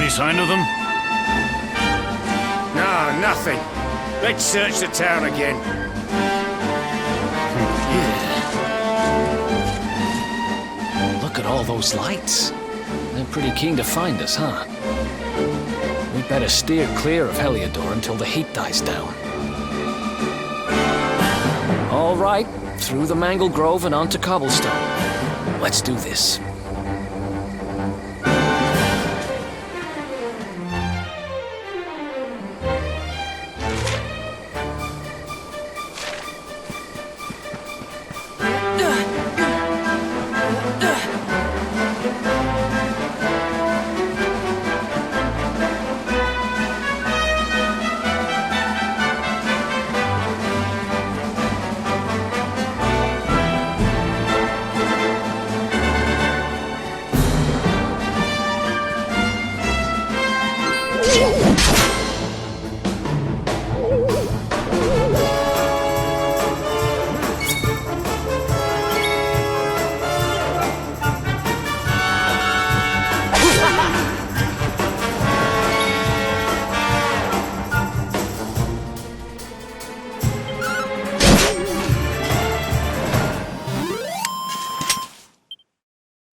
Any sign of them? No, nothing. Let's search the town again. Look at all those lights. They're pretty keen to find us, huh? We'd better steer clear of Heliodor until the heat dies down. All right, through the Mangle Grove and onto Cobblestone. Let's do this.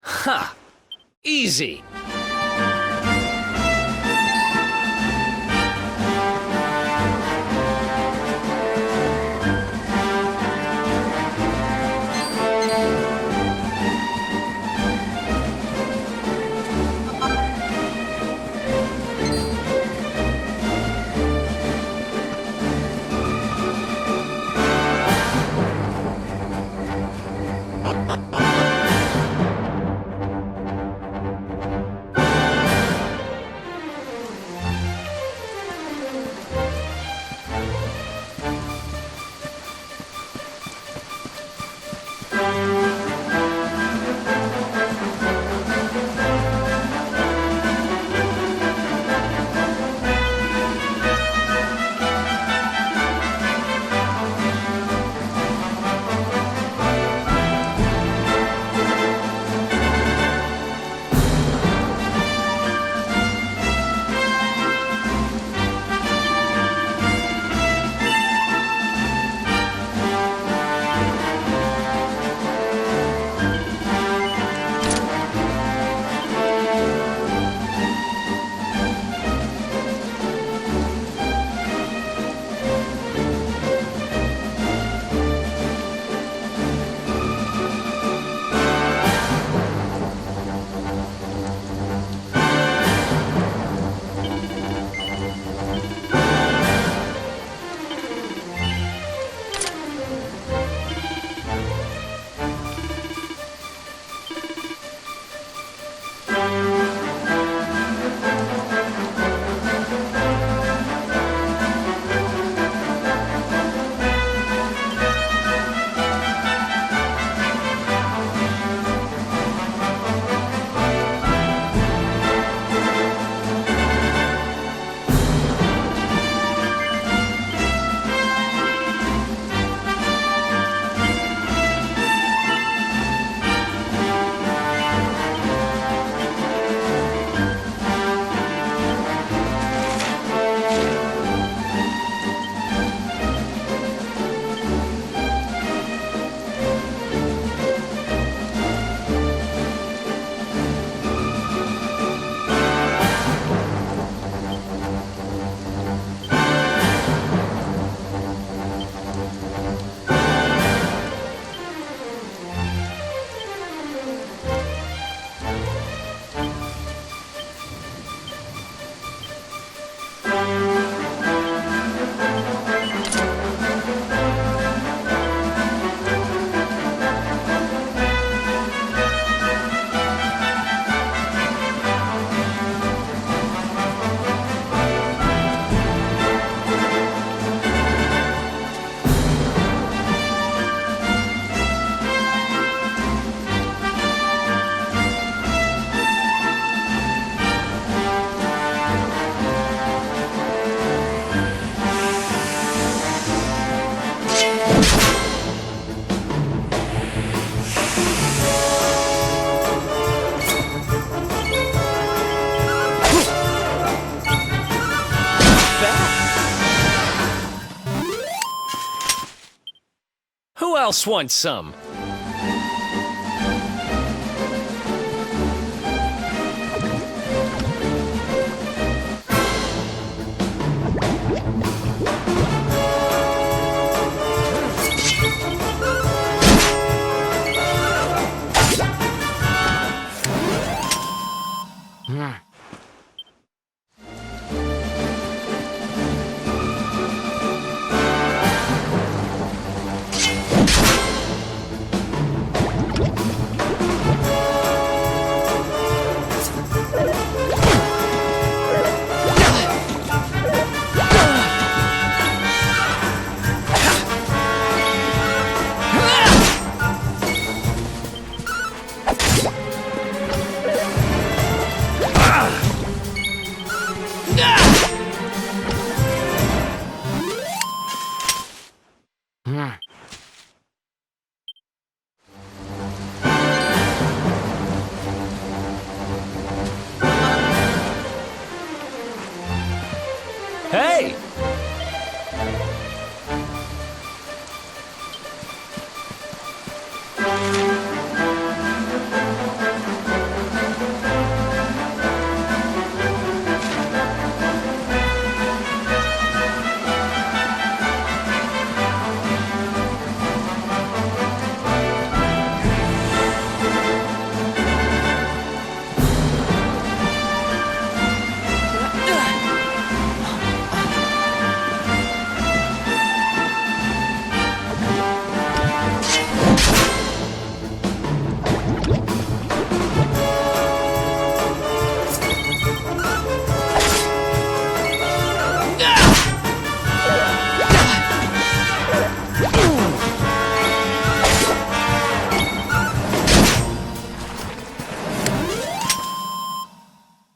Ha! Easy! Who else wants some? Hey!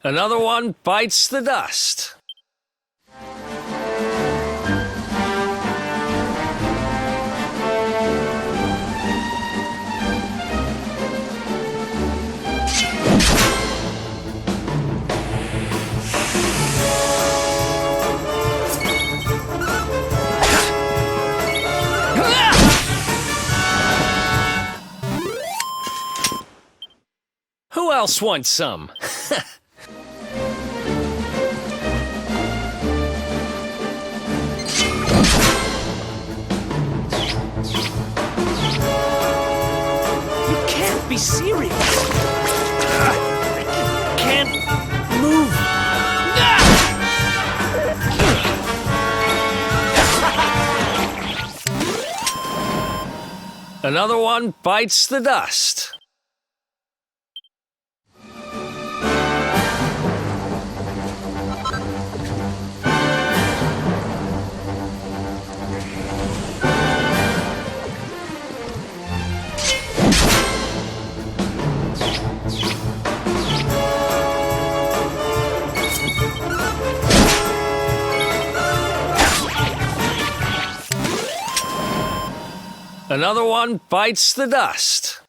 Another one bites the dust. Who else wants some? Be serious. I can't move. Another one bites the dust. Another one bites the dust.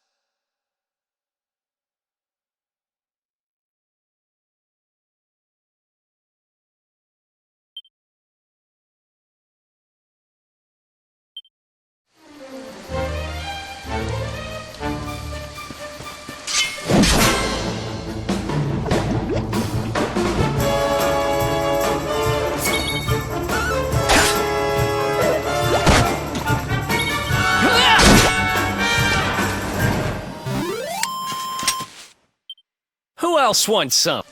Who else wants some?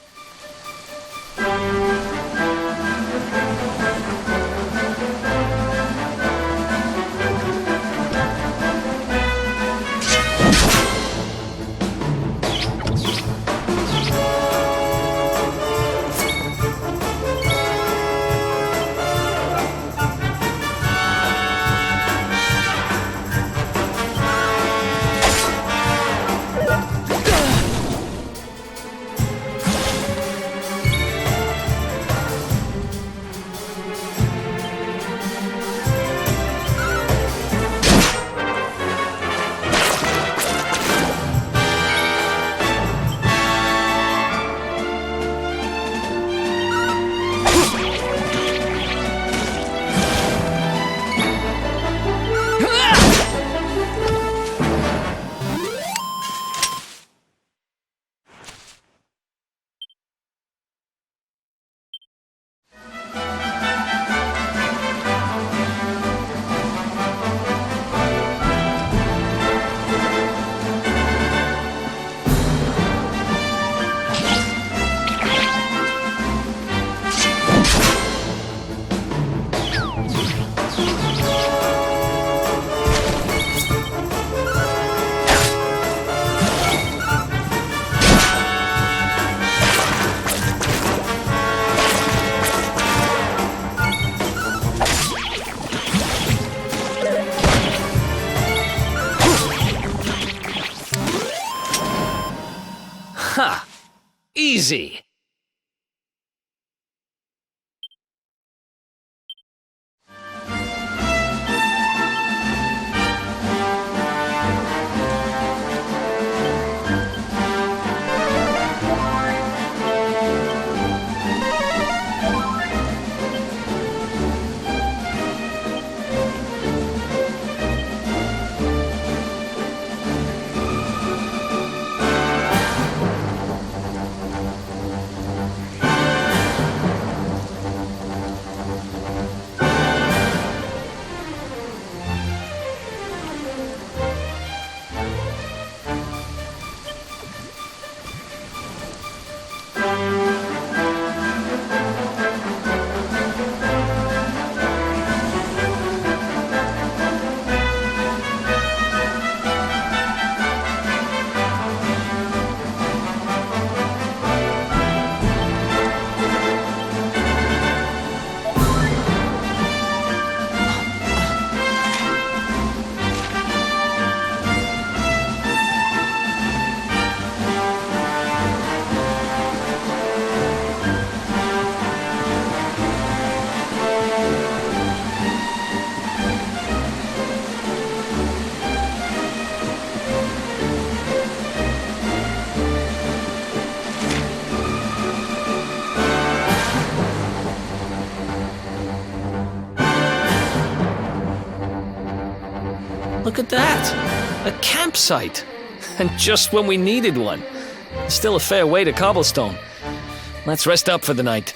Ha! Easy. Look at that! A campsite! And just when we needed one. Still a fair way to cobblestone. Let's rest up for the night.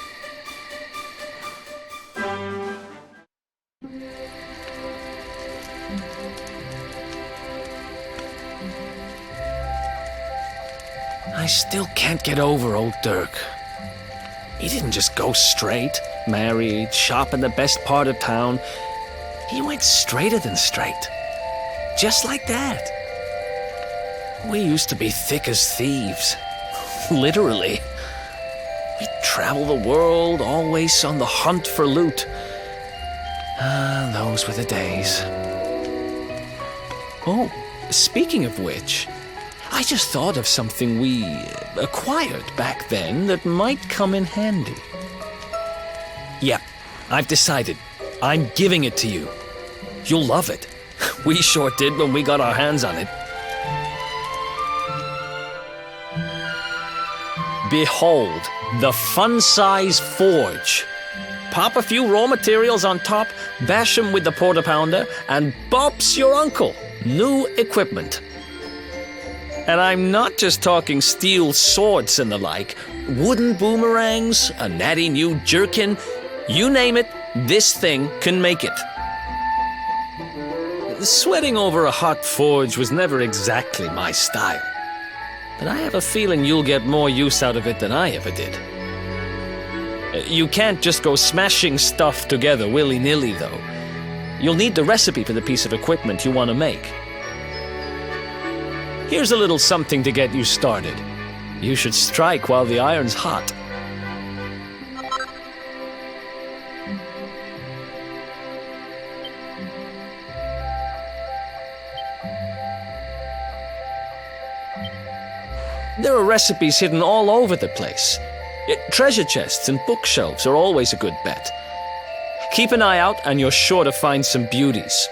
I still can't get over old Dirk. He didn't just go straight, married, shop in the best part of town. He went straighter than straight. Just like that. We used to be thick as thieves. Literally. We'd travel the world, always on the hunt for loot. Ah, those were the days. Oh, speaking of which, I just thought of something we acquired back then that might come in handy. Yeah, I've decided. I'm giving it to you. You'll love it. We sure did when we got our hands on it. Behold, the fun-size forge. Pop a few raw materials on top, bash 'em with the porta pounder, and bop's your uncle. New equipment. And I'm not just talking steel swords and the like. Wooden boomerangs, a natty new jerkin. You name it, this thing can make it. Sweating over a hot forge was never exactly my style. But I have a feeling you'll get more use out of it than I ever did. You can't just go smashing stuff together willy-nilly, though. You'll need the recipe for the piece of equipment you want to make. Here's a little something to get you started. You should strike while the iron's hot. There are recipes hidden all over the place. Treasure chests and bookshelves are always a good bet. Keep an eye out and you're sure to find some beauties.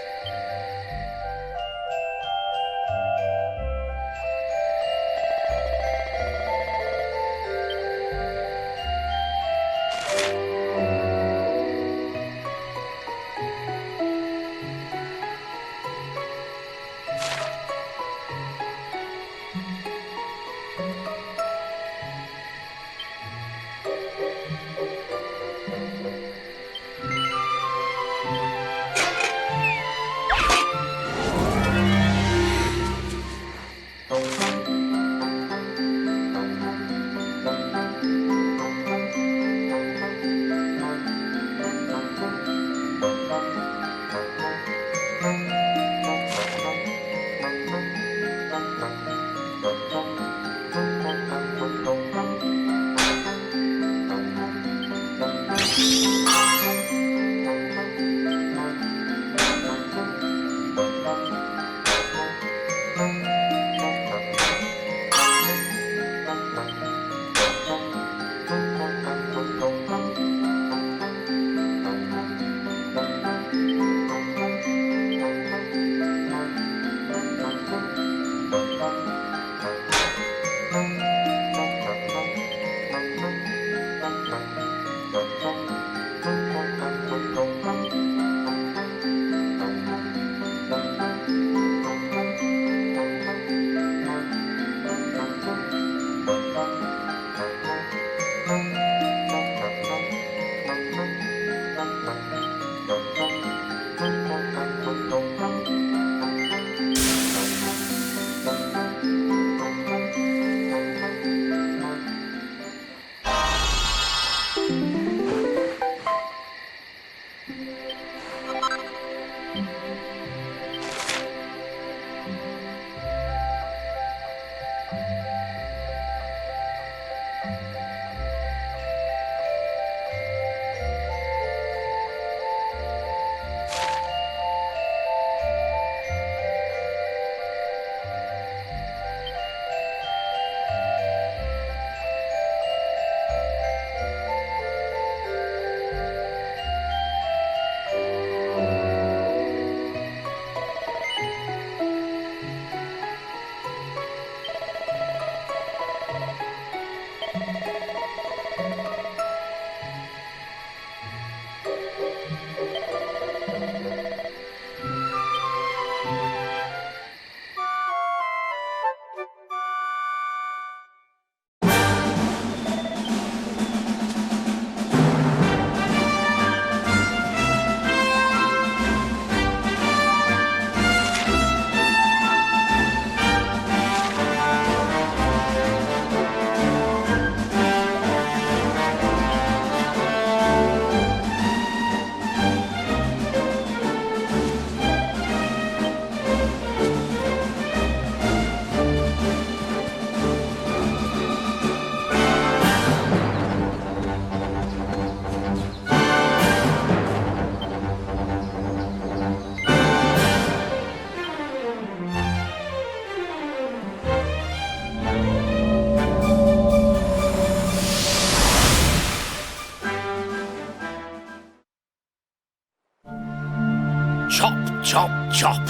Chop, chop, chop.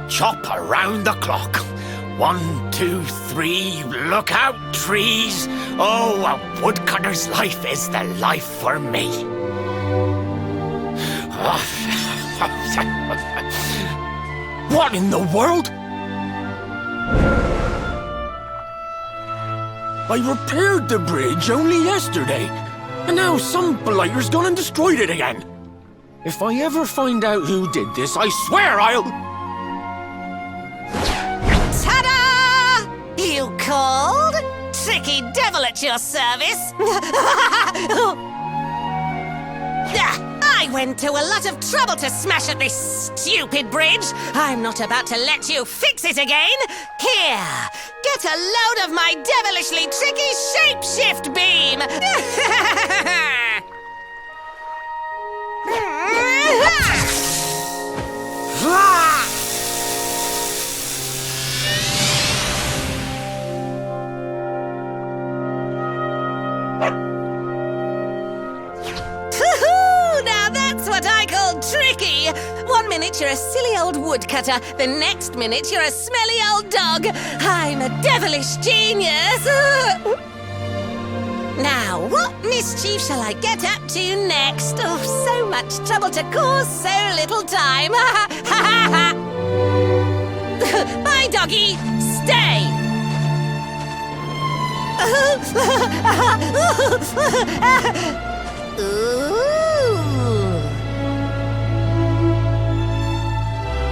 Chop around the clock. 1, 2, 3, look out, trees. Oh, a woodcutter's life is the life for me. What in the world? I repaired the bridge only yesterday, and now some blighter's gone and destroyed it again. If I ever find out who did this, I swear I'll... Ta-da! You called? Tricky devil at your service. I went to a lot of trouble to smash at this stupid bridge. I'm not about to let you fix it again. Here, get a load of my devilishly tricky shapeshift beam. Now that's what I call tricky. 1 minute you're a silly old woodcutter, the next minute you're a smelly old dog. I'm a devilish genius. Now, what mischief shall I get up to next? Oh, so much trouble to cause so little time. Bye, doggy. Stay. Ooh.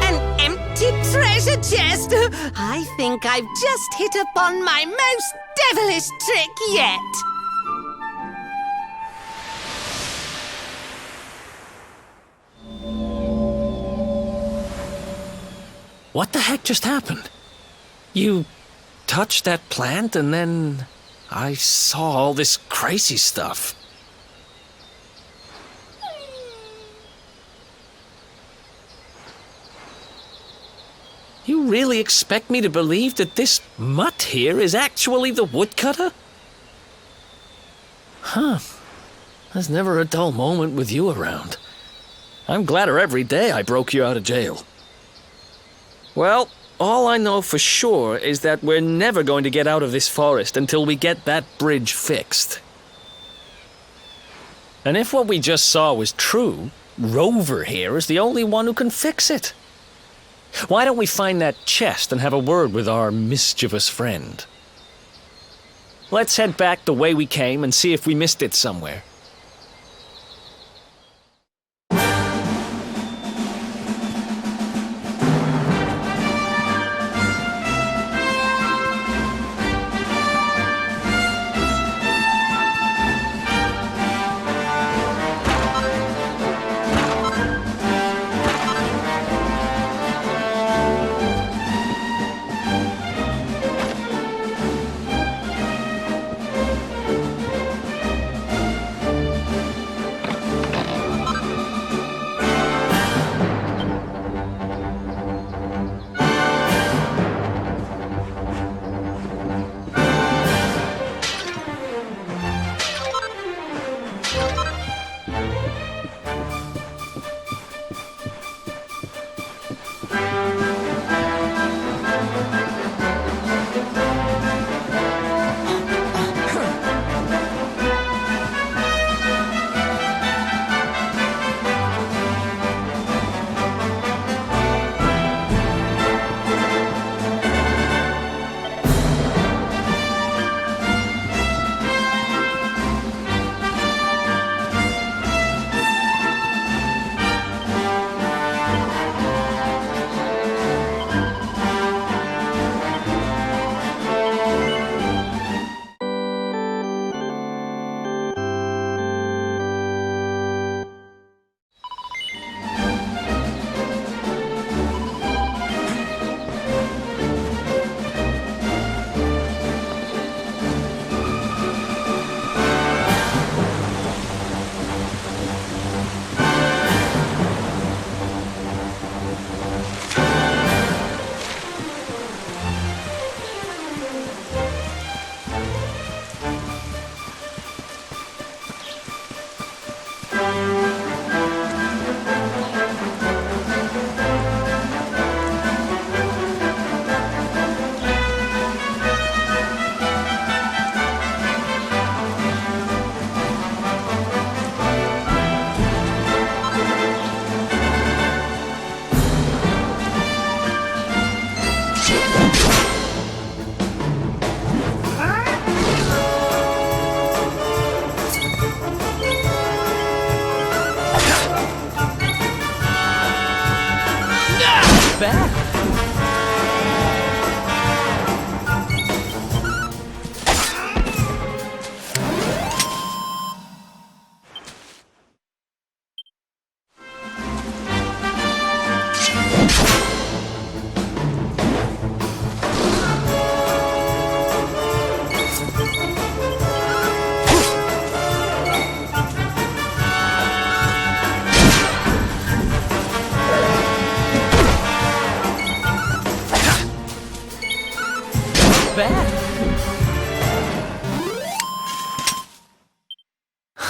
An empty treasure chest. I think I've just hit upon my most devilish trick yet. What the heck just happened? You touched that plant and then I saw all this crazy stuff. You really expect me to believe that this mutt here is actually the woodcutter? Huh. There's never a dull moment with you around. I'm gladder every day I broke you out of jail. Well, all I know for sure is that we're never going to get out of this forest until we get that bridge fixed. And if what we just saw was true, Rover here is the only one who can fix it. Why don't we find that chest and have a word with our mischievous friend? Let's head back the way we came and see if we missed it somewhere.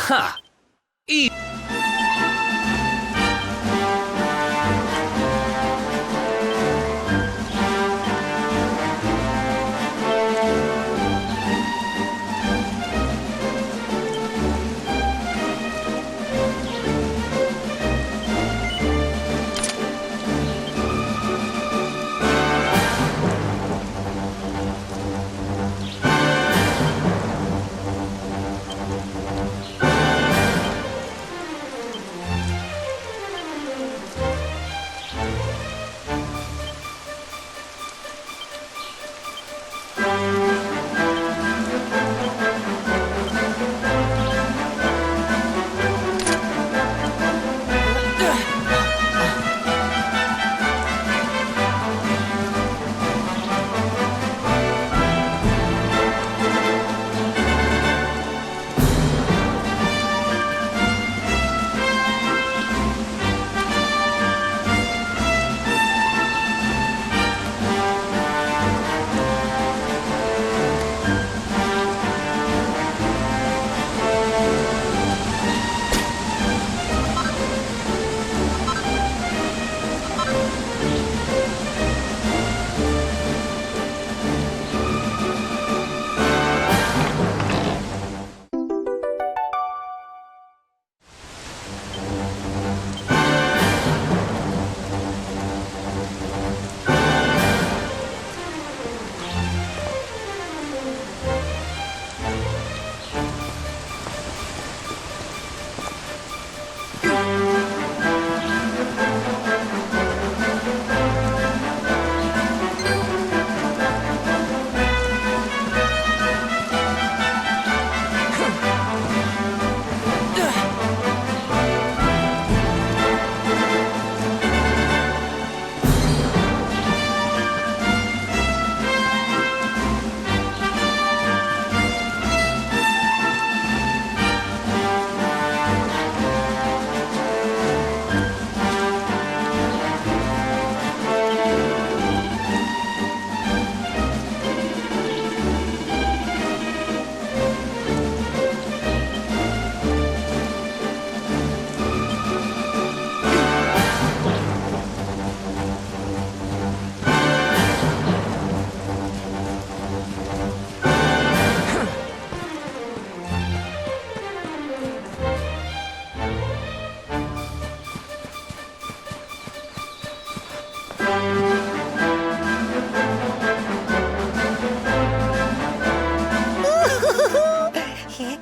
Ha!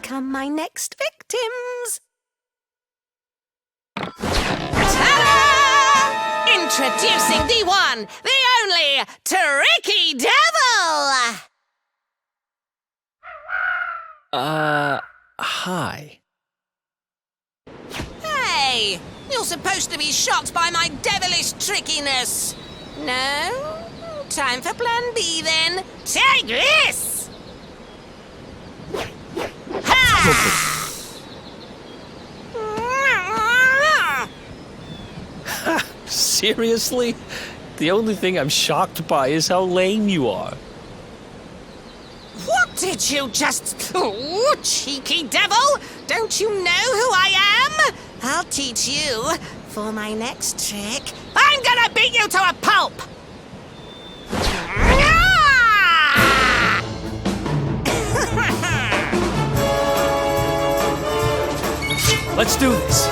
become my next victims. Ta-da! Introducing the one, the only, Tricky Devil! Hi. Hey, you're supposed to be shocked by my devilish trickiness. No? Time for plan B then. Take this! Ha! Seriously? The only thing I'm shocked by is how lame you are. What did you just... Oh, cheeky devil! Don't you know who I am? I'll teach you. For my next trick, I'm gonna beat you to a pulp! Let's do this.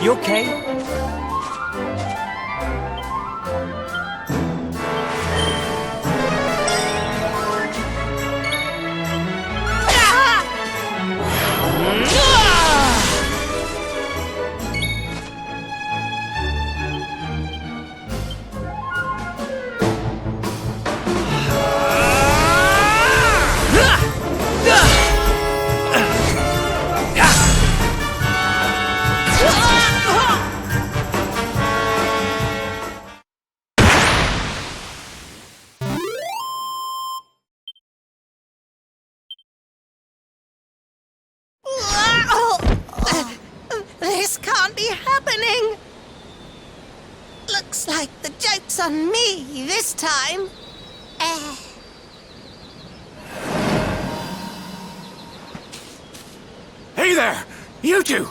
You okay? This can't be happening. Looks like the joke's on me this time. Hey there! You two!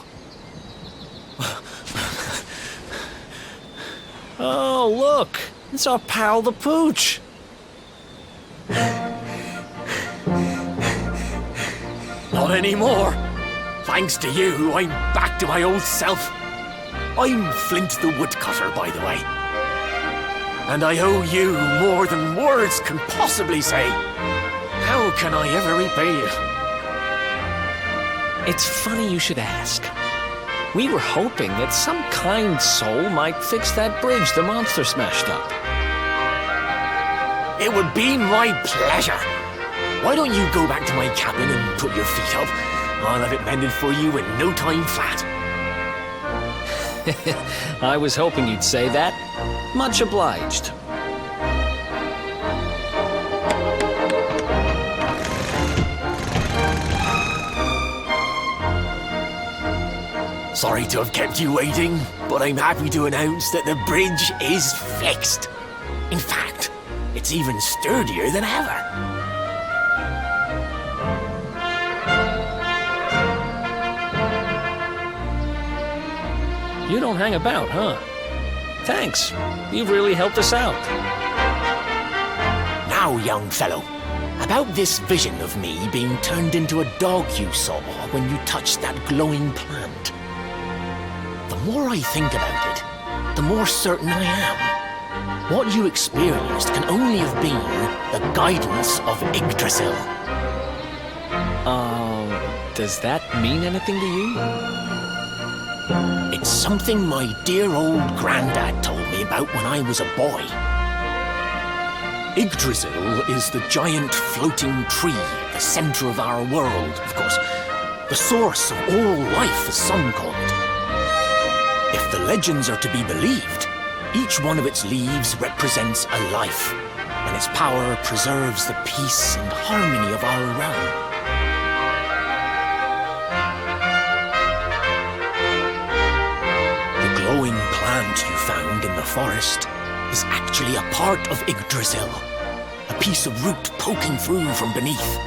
Oh, look! It's our pal the Pooch! Not anymore. Thanks to you, I'm back to my old self. I'm Flint the Woodcutter, by the way. And I owe you more than words can possibly say. How can I ever repay you? It's funny you should ask. We were hoping that some kind soul might fix that bridge the monster smashed up. It would be my pleasure. Why don't you go back to my cabin and put your feet up? I'll have it mended for you in no time flat. I was hoping you'd say that. Much obliged. Sorry to have kept you waiting, but I'm happy to announce that the bridge is fixed. In fact, it's even sturdier than ever. You don't hang about, huh? Thanks. You've really helped us out. Now, young fellow, about this vision of me being turned into a dog you saw when you touched that glowing plant. The more I think about it, the more certain I am. What you experienced can only have been the guidance of Yggdrasil. Does that mean anything to you? It's something my dear old granddad told me about when I was a boy. Yggdrasil is the giant floating tree at the center of our world, of course. The source of all life, as some call it. If the legends are to be believed, each one of its leaves represents a life, and its power preserves the peace and harmony of our realm. The glowing plant you found in the forest is actually a part of Yggdrasil, a piece of root poking through from beneath.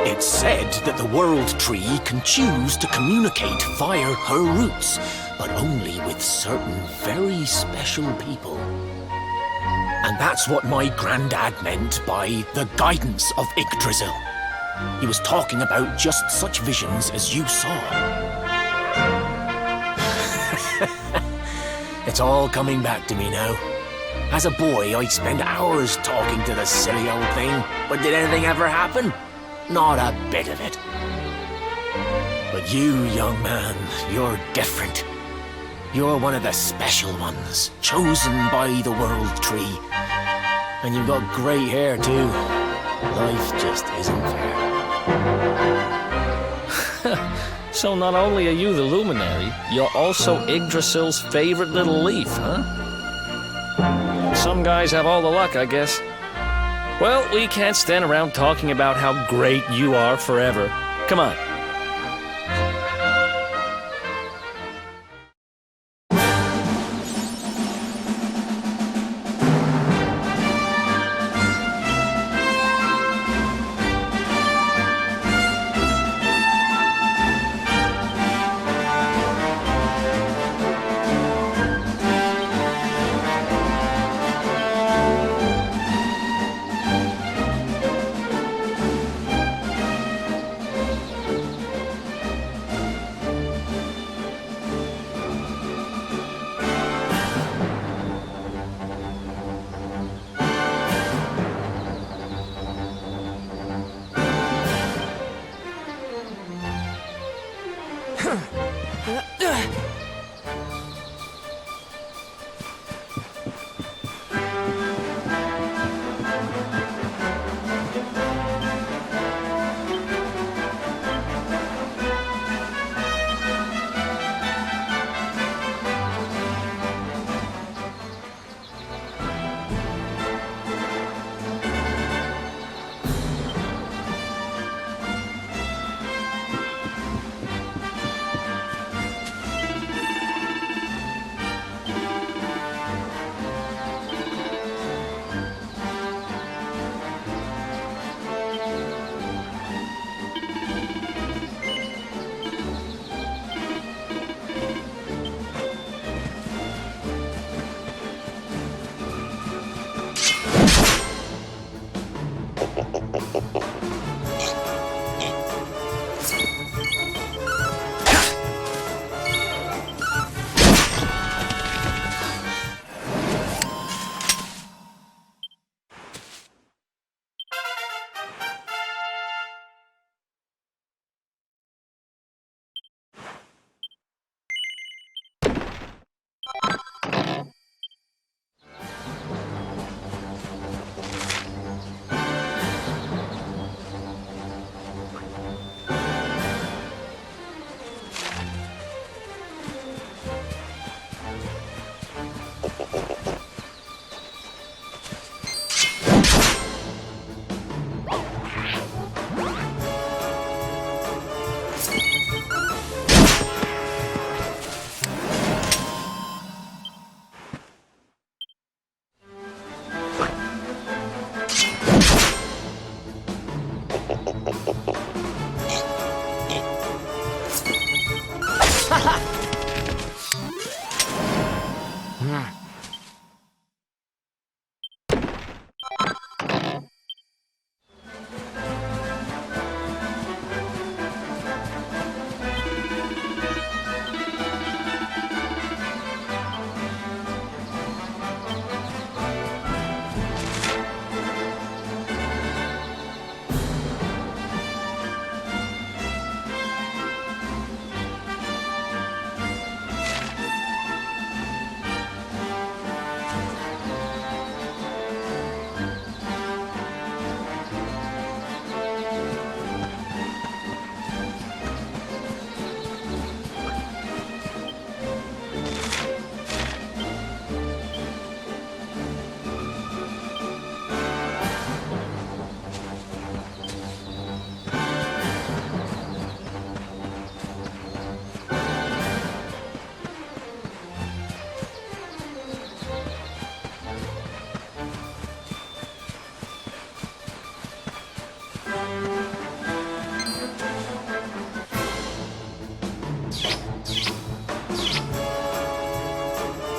It's said that the World Tree can choose to communicate via her roots, but only with certain very special people. And that's what my granddad meant by the guidance of Yggdrasil. He was talking about just such visions as you saw. It's all coming back to me now. As a boy, I'd spend hours talking to the silly old thing, but did anything ever happen? Not a bit of it. But you, young man, you're different. You're one of the special ones, chosen by the World Tree. And you've got great hair, too. Life just isn't fair. So not only are you the luminary, you're also Yggdrasil's favorite little leaf, huh? Some guys have all the luck, I guess. Well, we can't stand around talking about how great you are forever. Come on.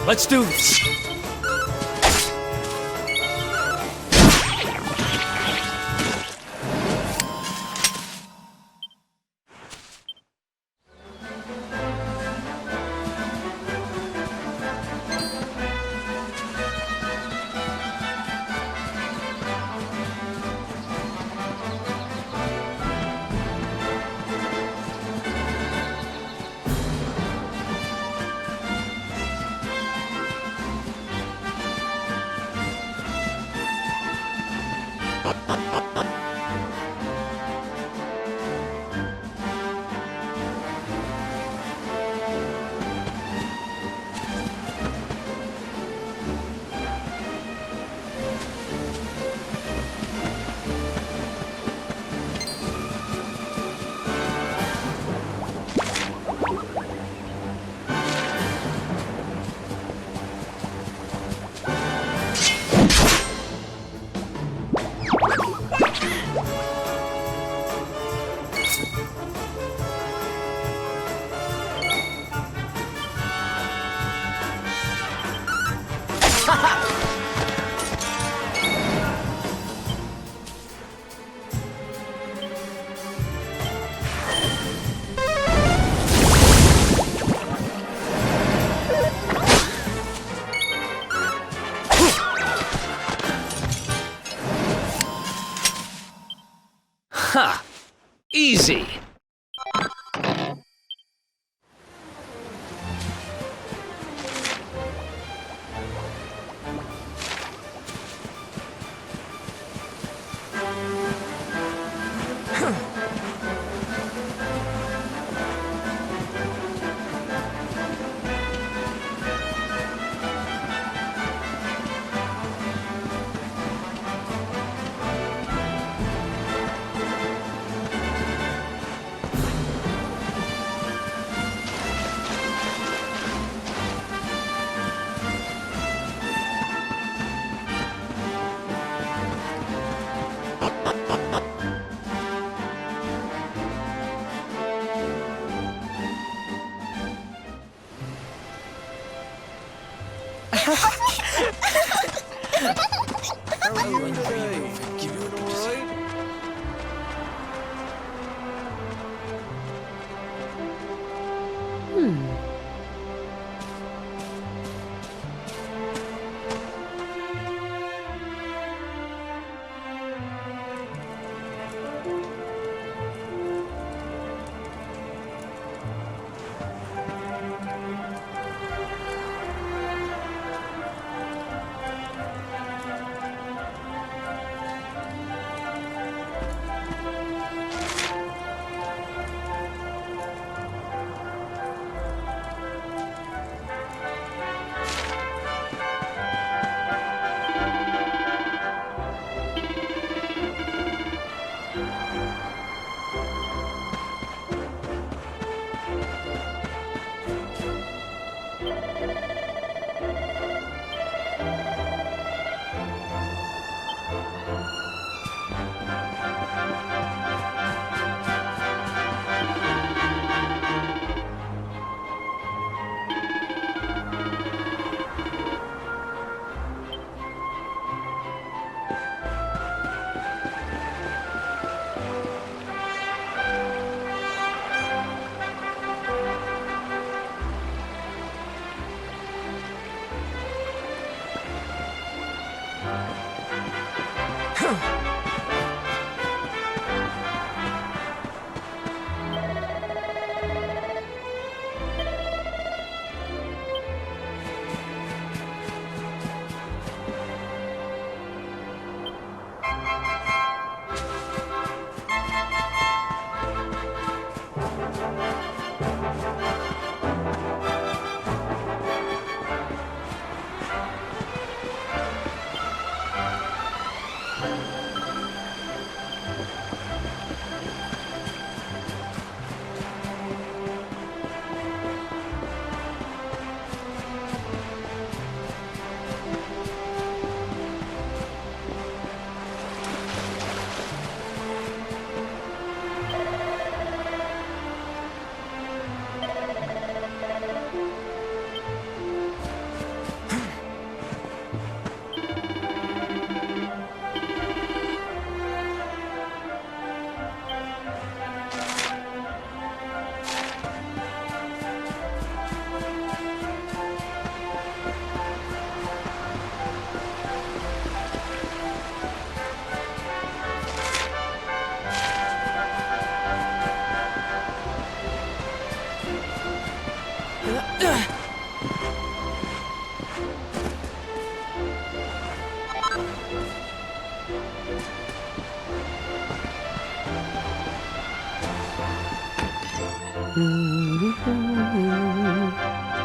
let's do this. Ha! Easy.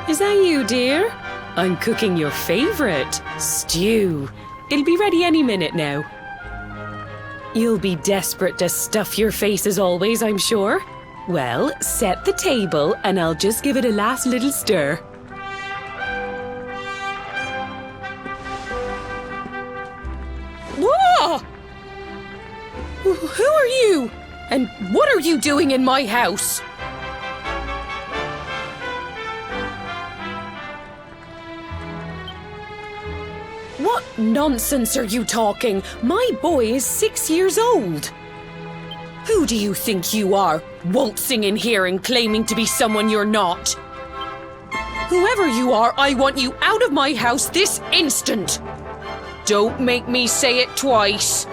Is that you, dear? I'm cooking your favourite, stew. It'll be ready any minute now. You'll be desperate to stuff your face as always, I'm sure. Well, set the table and I'll just give it a last little stir. Whoa! Who are you? And what are you doing in my house? What nonsense are you talking? My boy is 6 years old. Who do you think you are, waltzing in here and claiming to be someone you're not? Whoever you are, I want you out of my house this instant. Don't make me say it twice.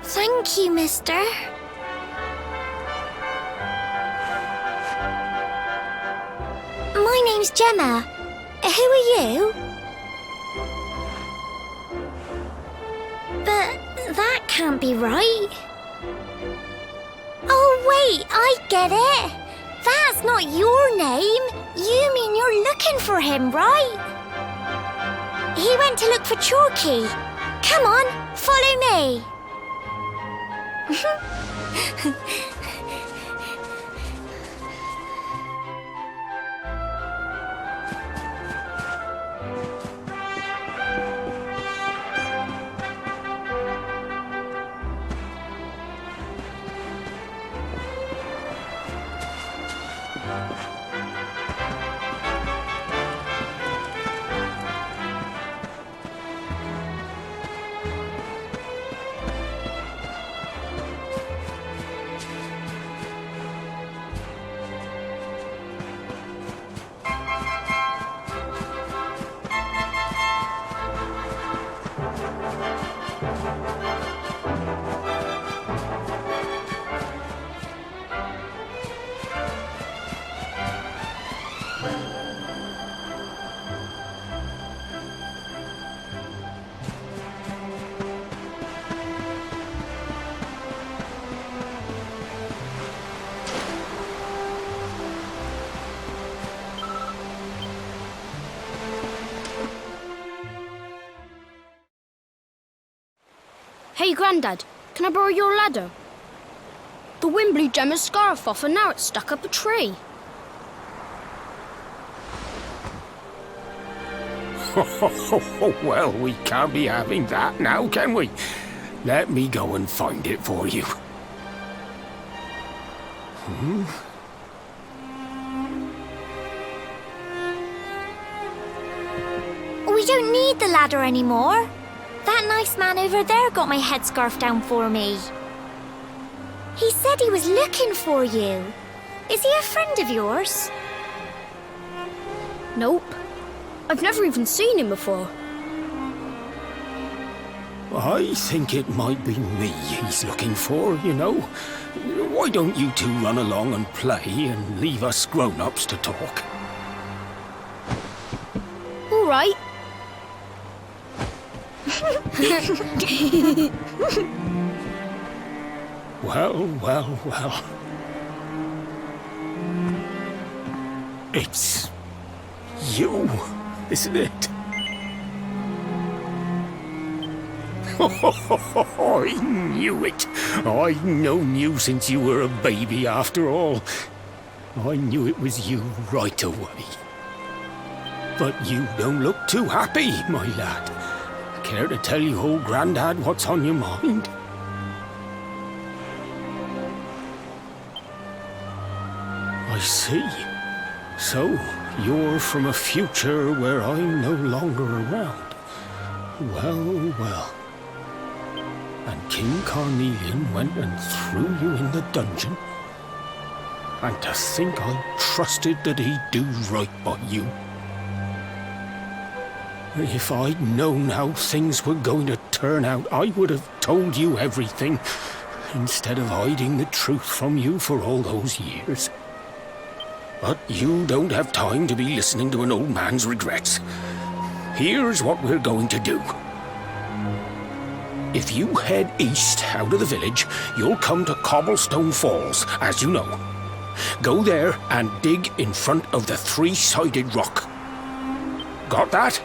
Thank you, mister. My name's Gemma. Who are you? But that can't be right. Oh, wait, I get it. That's not your name. You mean you're looking for him, right? He went to look for Chalky. Come on, follow me. Hey, Grandad, can I borrow your ladder? The wind blew Gemma's scarf off and now it's stuck up a tree. Well, we can't be having that now, can we? Let me go and find it for you. We don't need the ladder anymore. That nice man over there got my headscarf down for me. He said he was looking for you. Is he a friend of yours? Nope. I've never even seen him before. I think it might be me he's looking for, you know. Why don't you two run along and play and leave us grown-ups to talk? All right. Well. It's you, isn't it? I knew it. I've known you since you were a baby, after all. I knew it was you right away. But you don't look too happy, my lad. Care to tell your old Grandad what's on your mind? I see. So, you're from a future where I'm no longer around. Well, well. And King Carnelian went and threw you in the dungeon? And to think I trusted that he'd do right by you. If I'd known how things were going to turn out, I would have told you everything, instead of hiding the truth from you for all those years. But you don't have time to be listening to an old man's regrets. Here's what we're going to do. If you head east out of the village, you'll come to Cobblestone Falls, as you know. Go there and dig in front of the three-sided rock. Got that?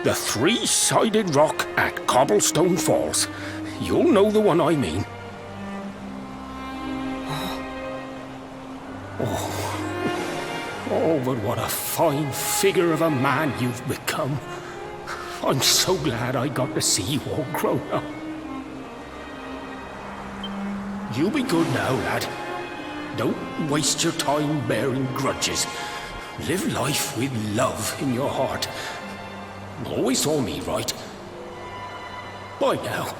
The three-sided rock at Cobblestone Falls. You'll know the one I mean. Oh, but what a fine figure of a man you've become. I'm so glad I got to see you all grown up. You be good now, lad. Don't waste your time bearing grudges. Live life with love in your heart. Always saw me right. Bye now.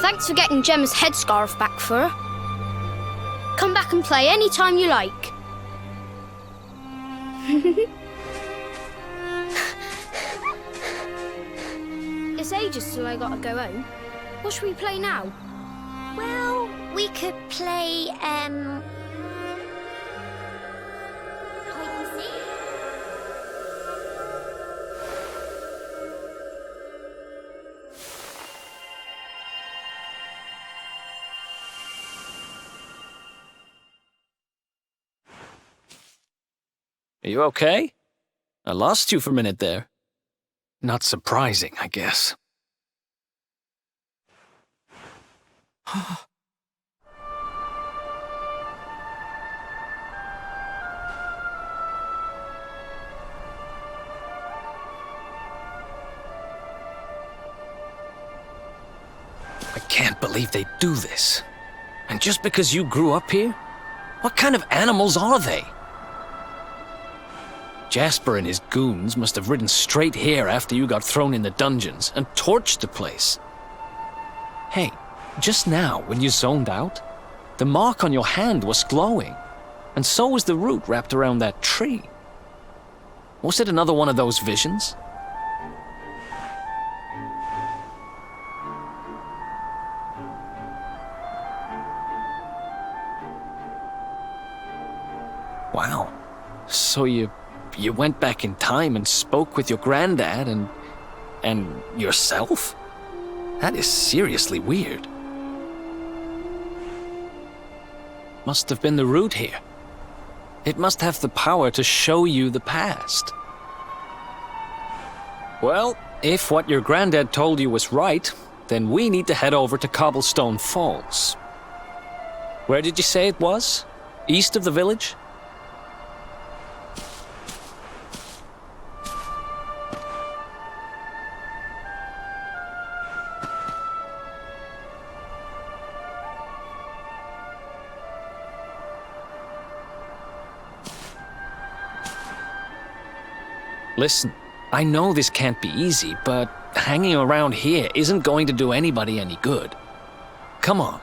Thanks for getting Gemma's headscarf back for her. Come back and play any time you like. It's ages till I gotta go home. What should we play now? Well, we could play, hide and seek. Are you okay? I lost you for a minute there. Not surprising, I guess. I can't believe they do this. And just because you grew up here? What kind of animals are they? Jasper and his goons must have ridden straight here after you got thrown in the dungeons and torched the place. Hey, just now when you zoned out, the mark on your hand was glowing, and so was the root wrapped around that tree. Was it another one of those visions? Wow. So you went back in time and spoke with your granddad and yourself? That is seriously weird. Must have been the root here. It must have the power to show you the past. Well, if what your granddad told you was right, then we need to head over to Cobblestone Falls. Where did you say it was? East of the village? Listen, I know this can't be easy, but hanging around here isn't going to do anybody any good. Come on.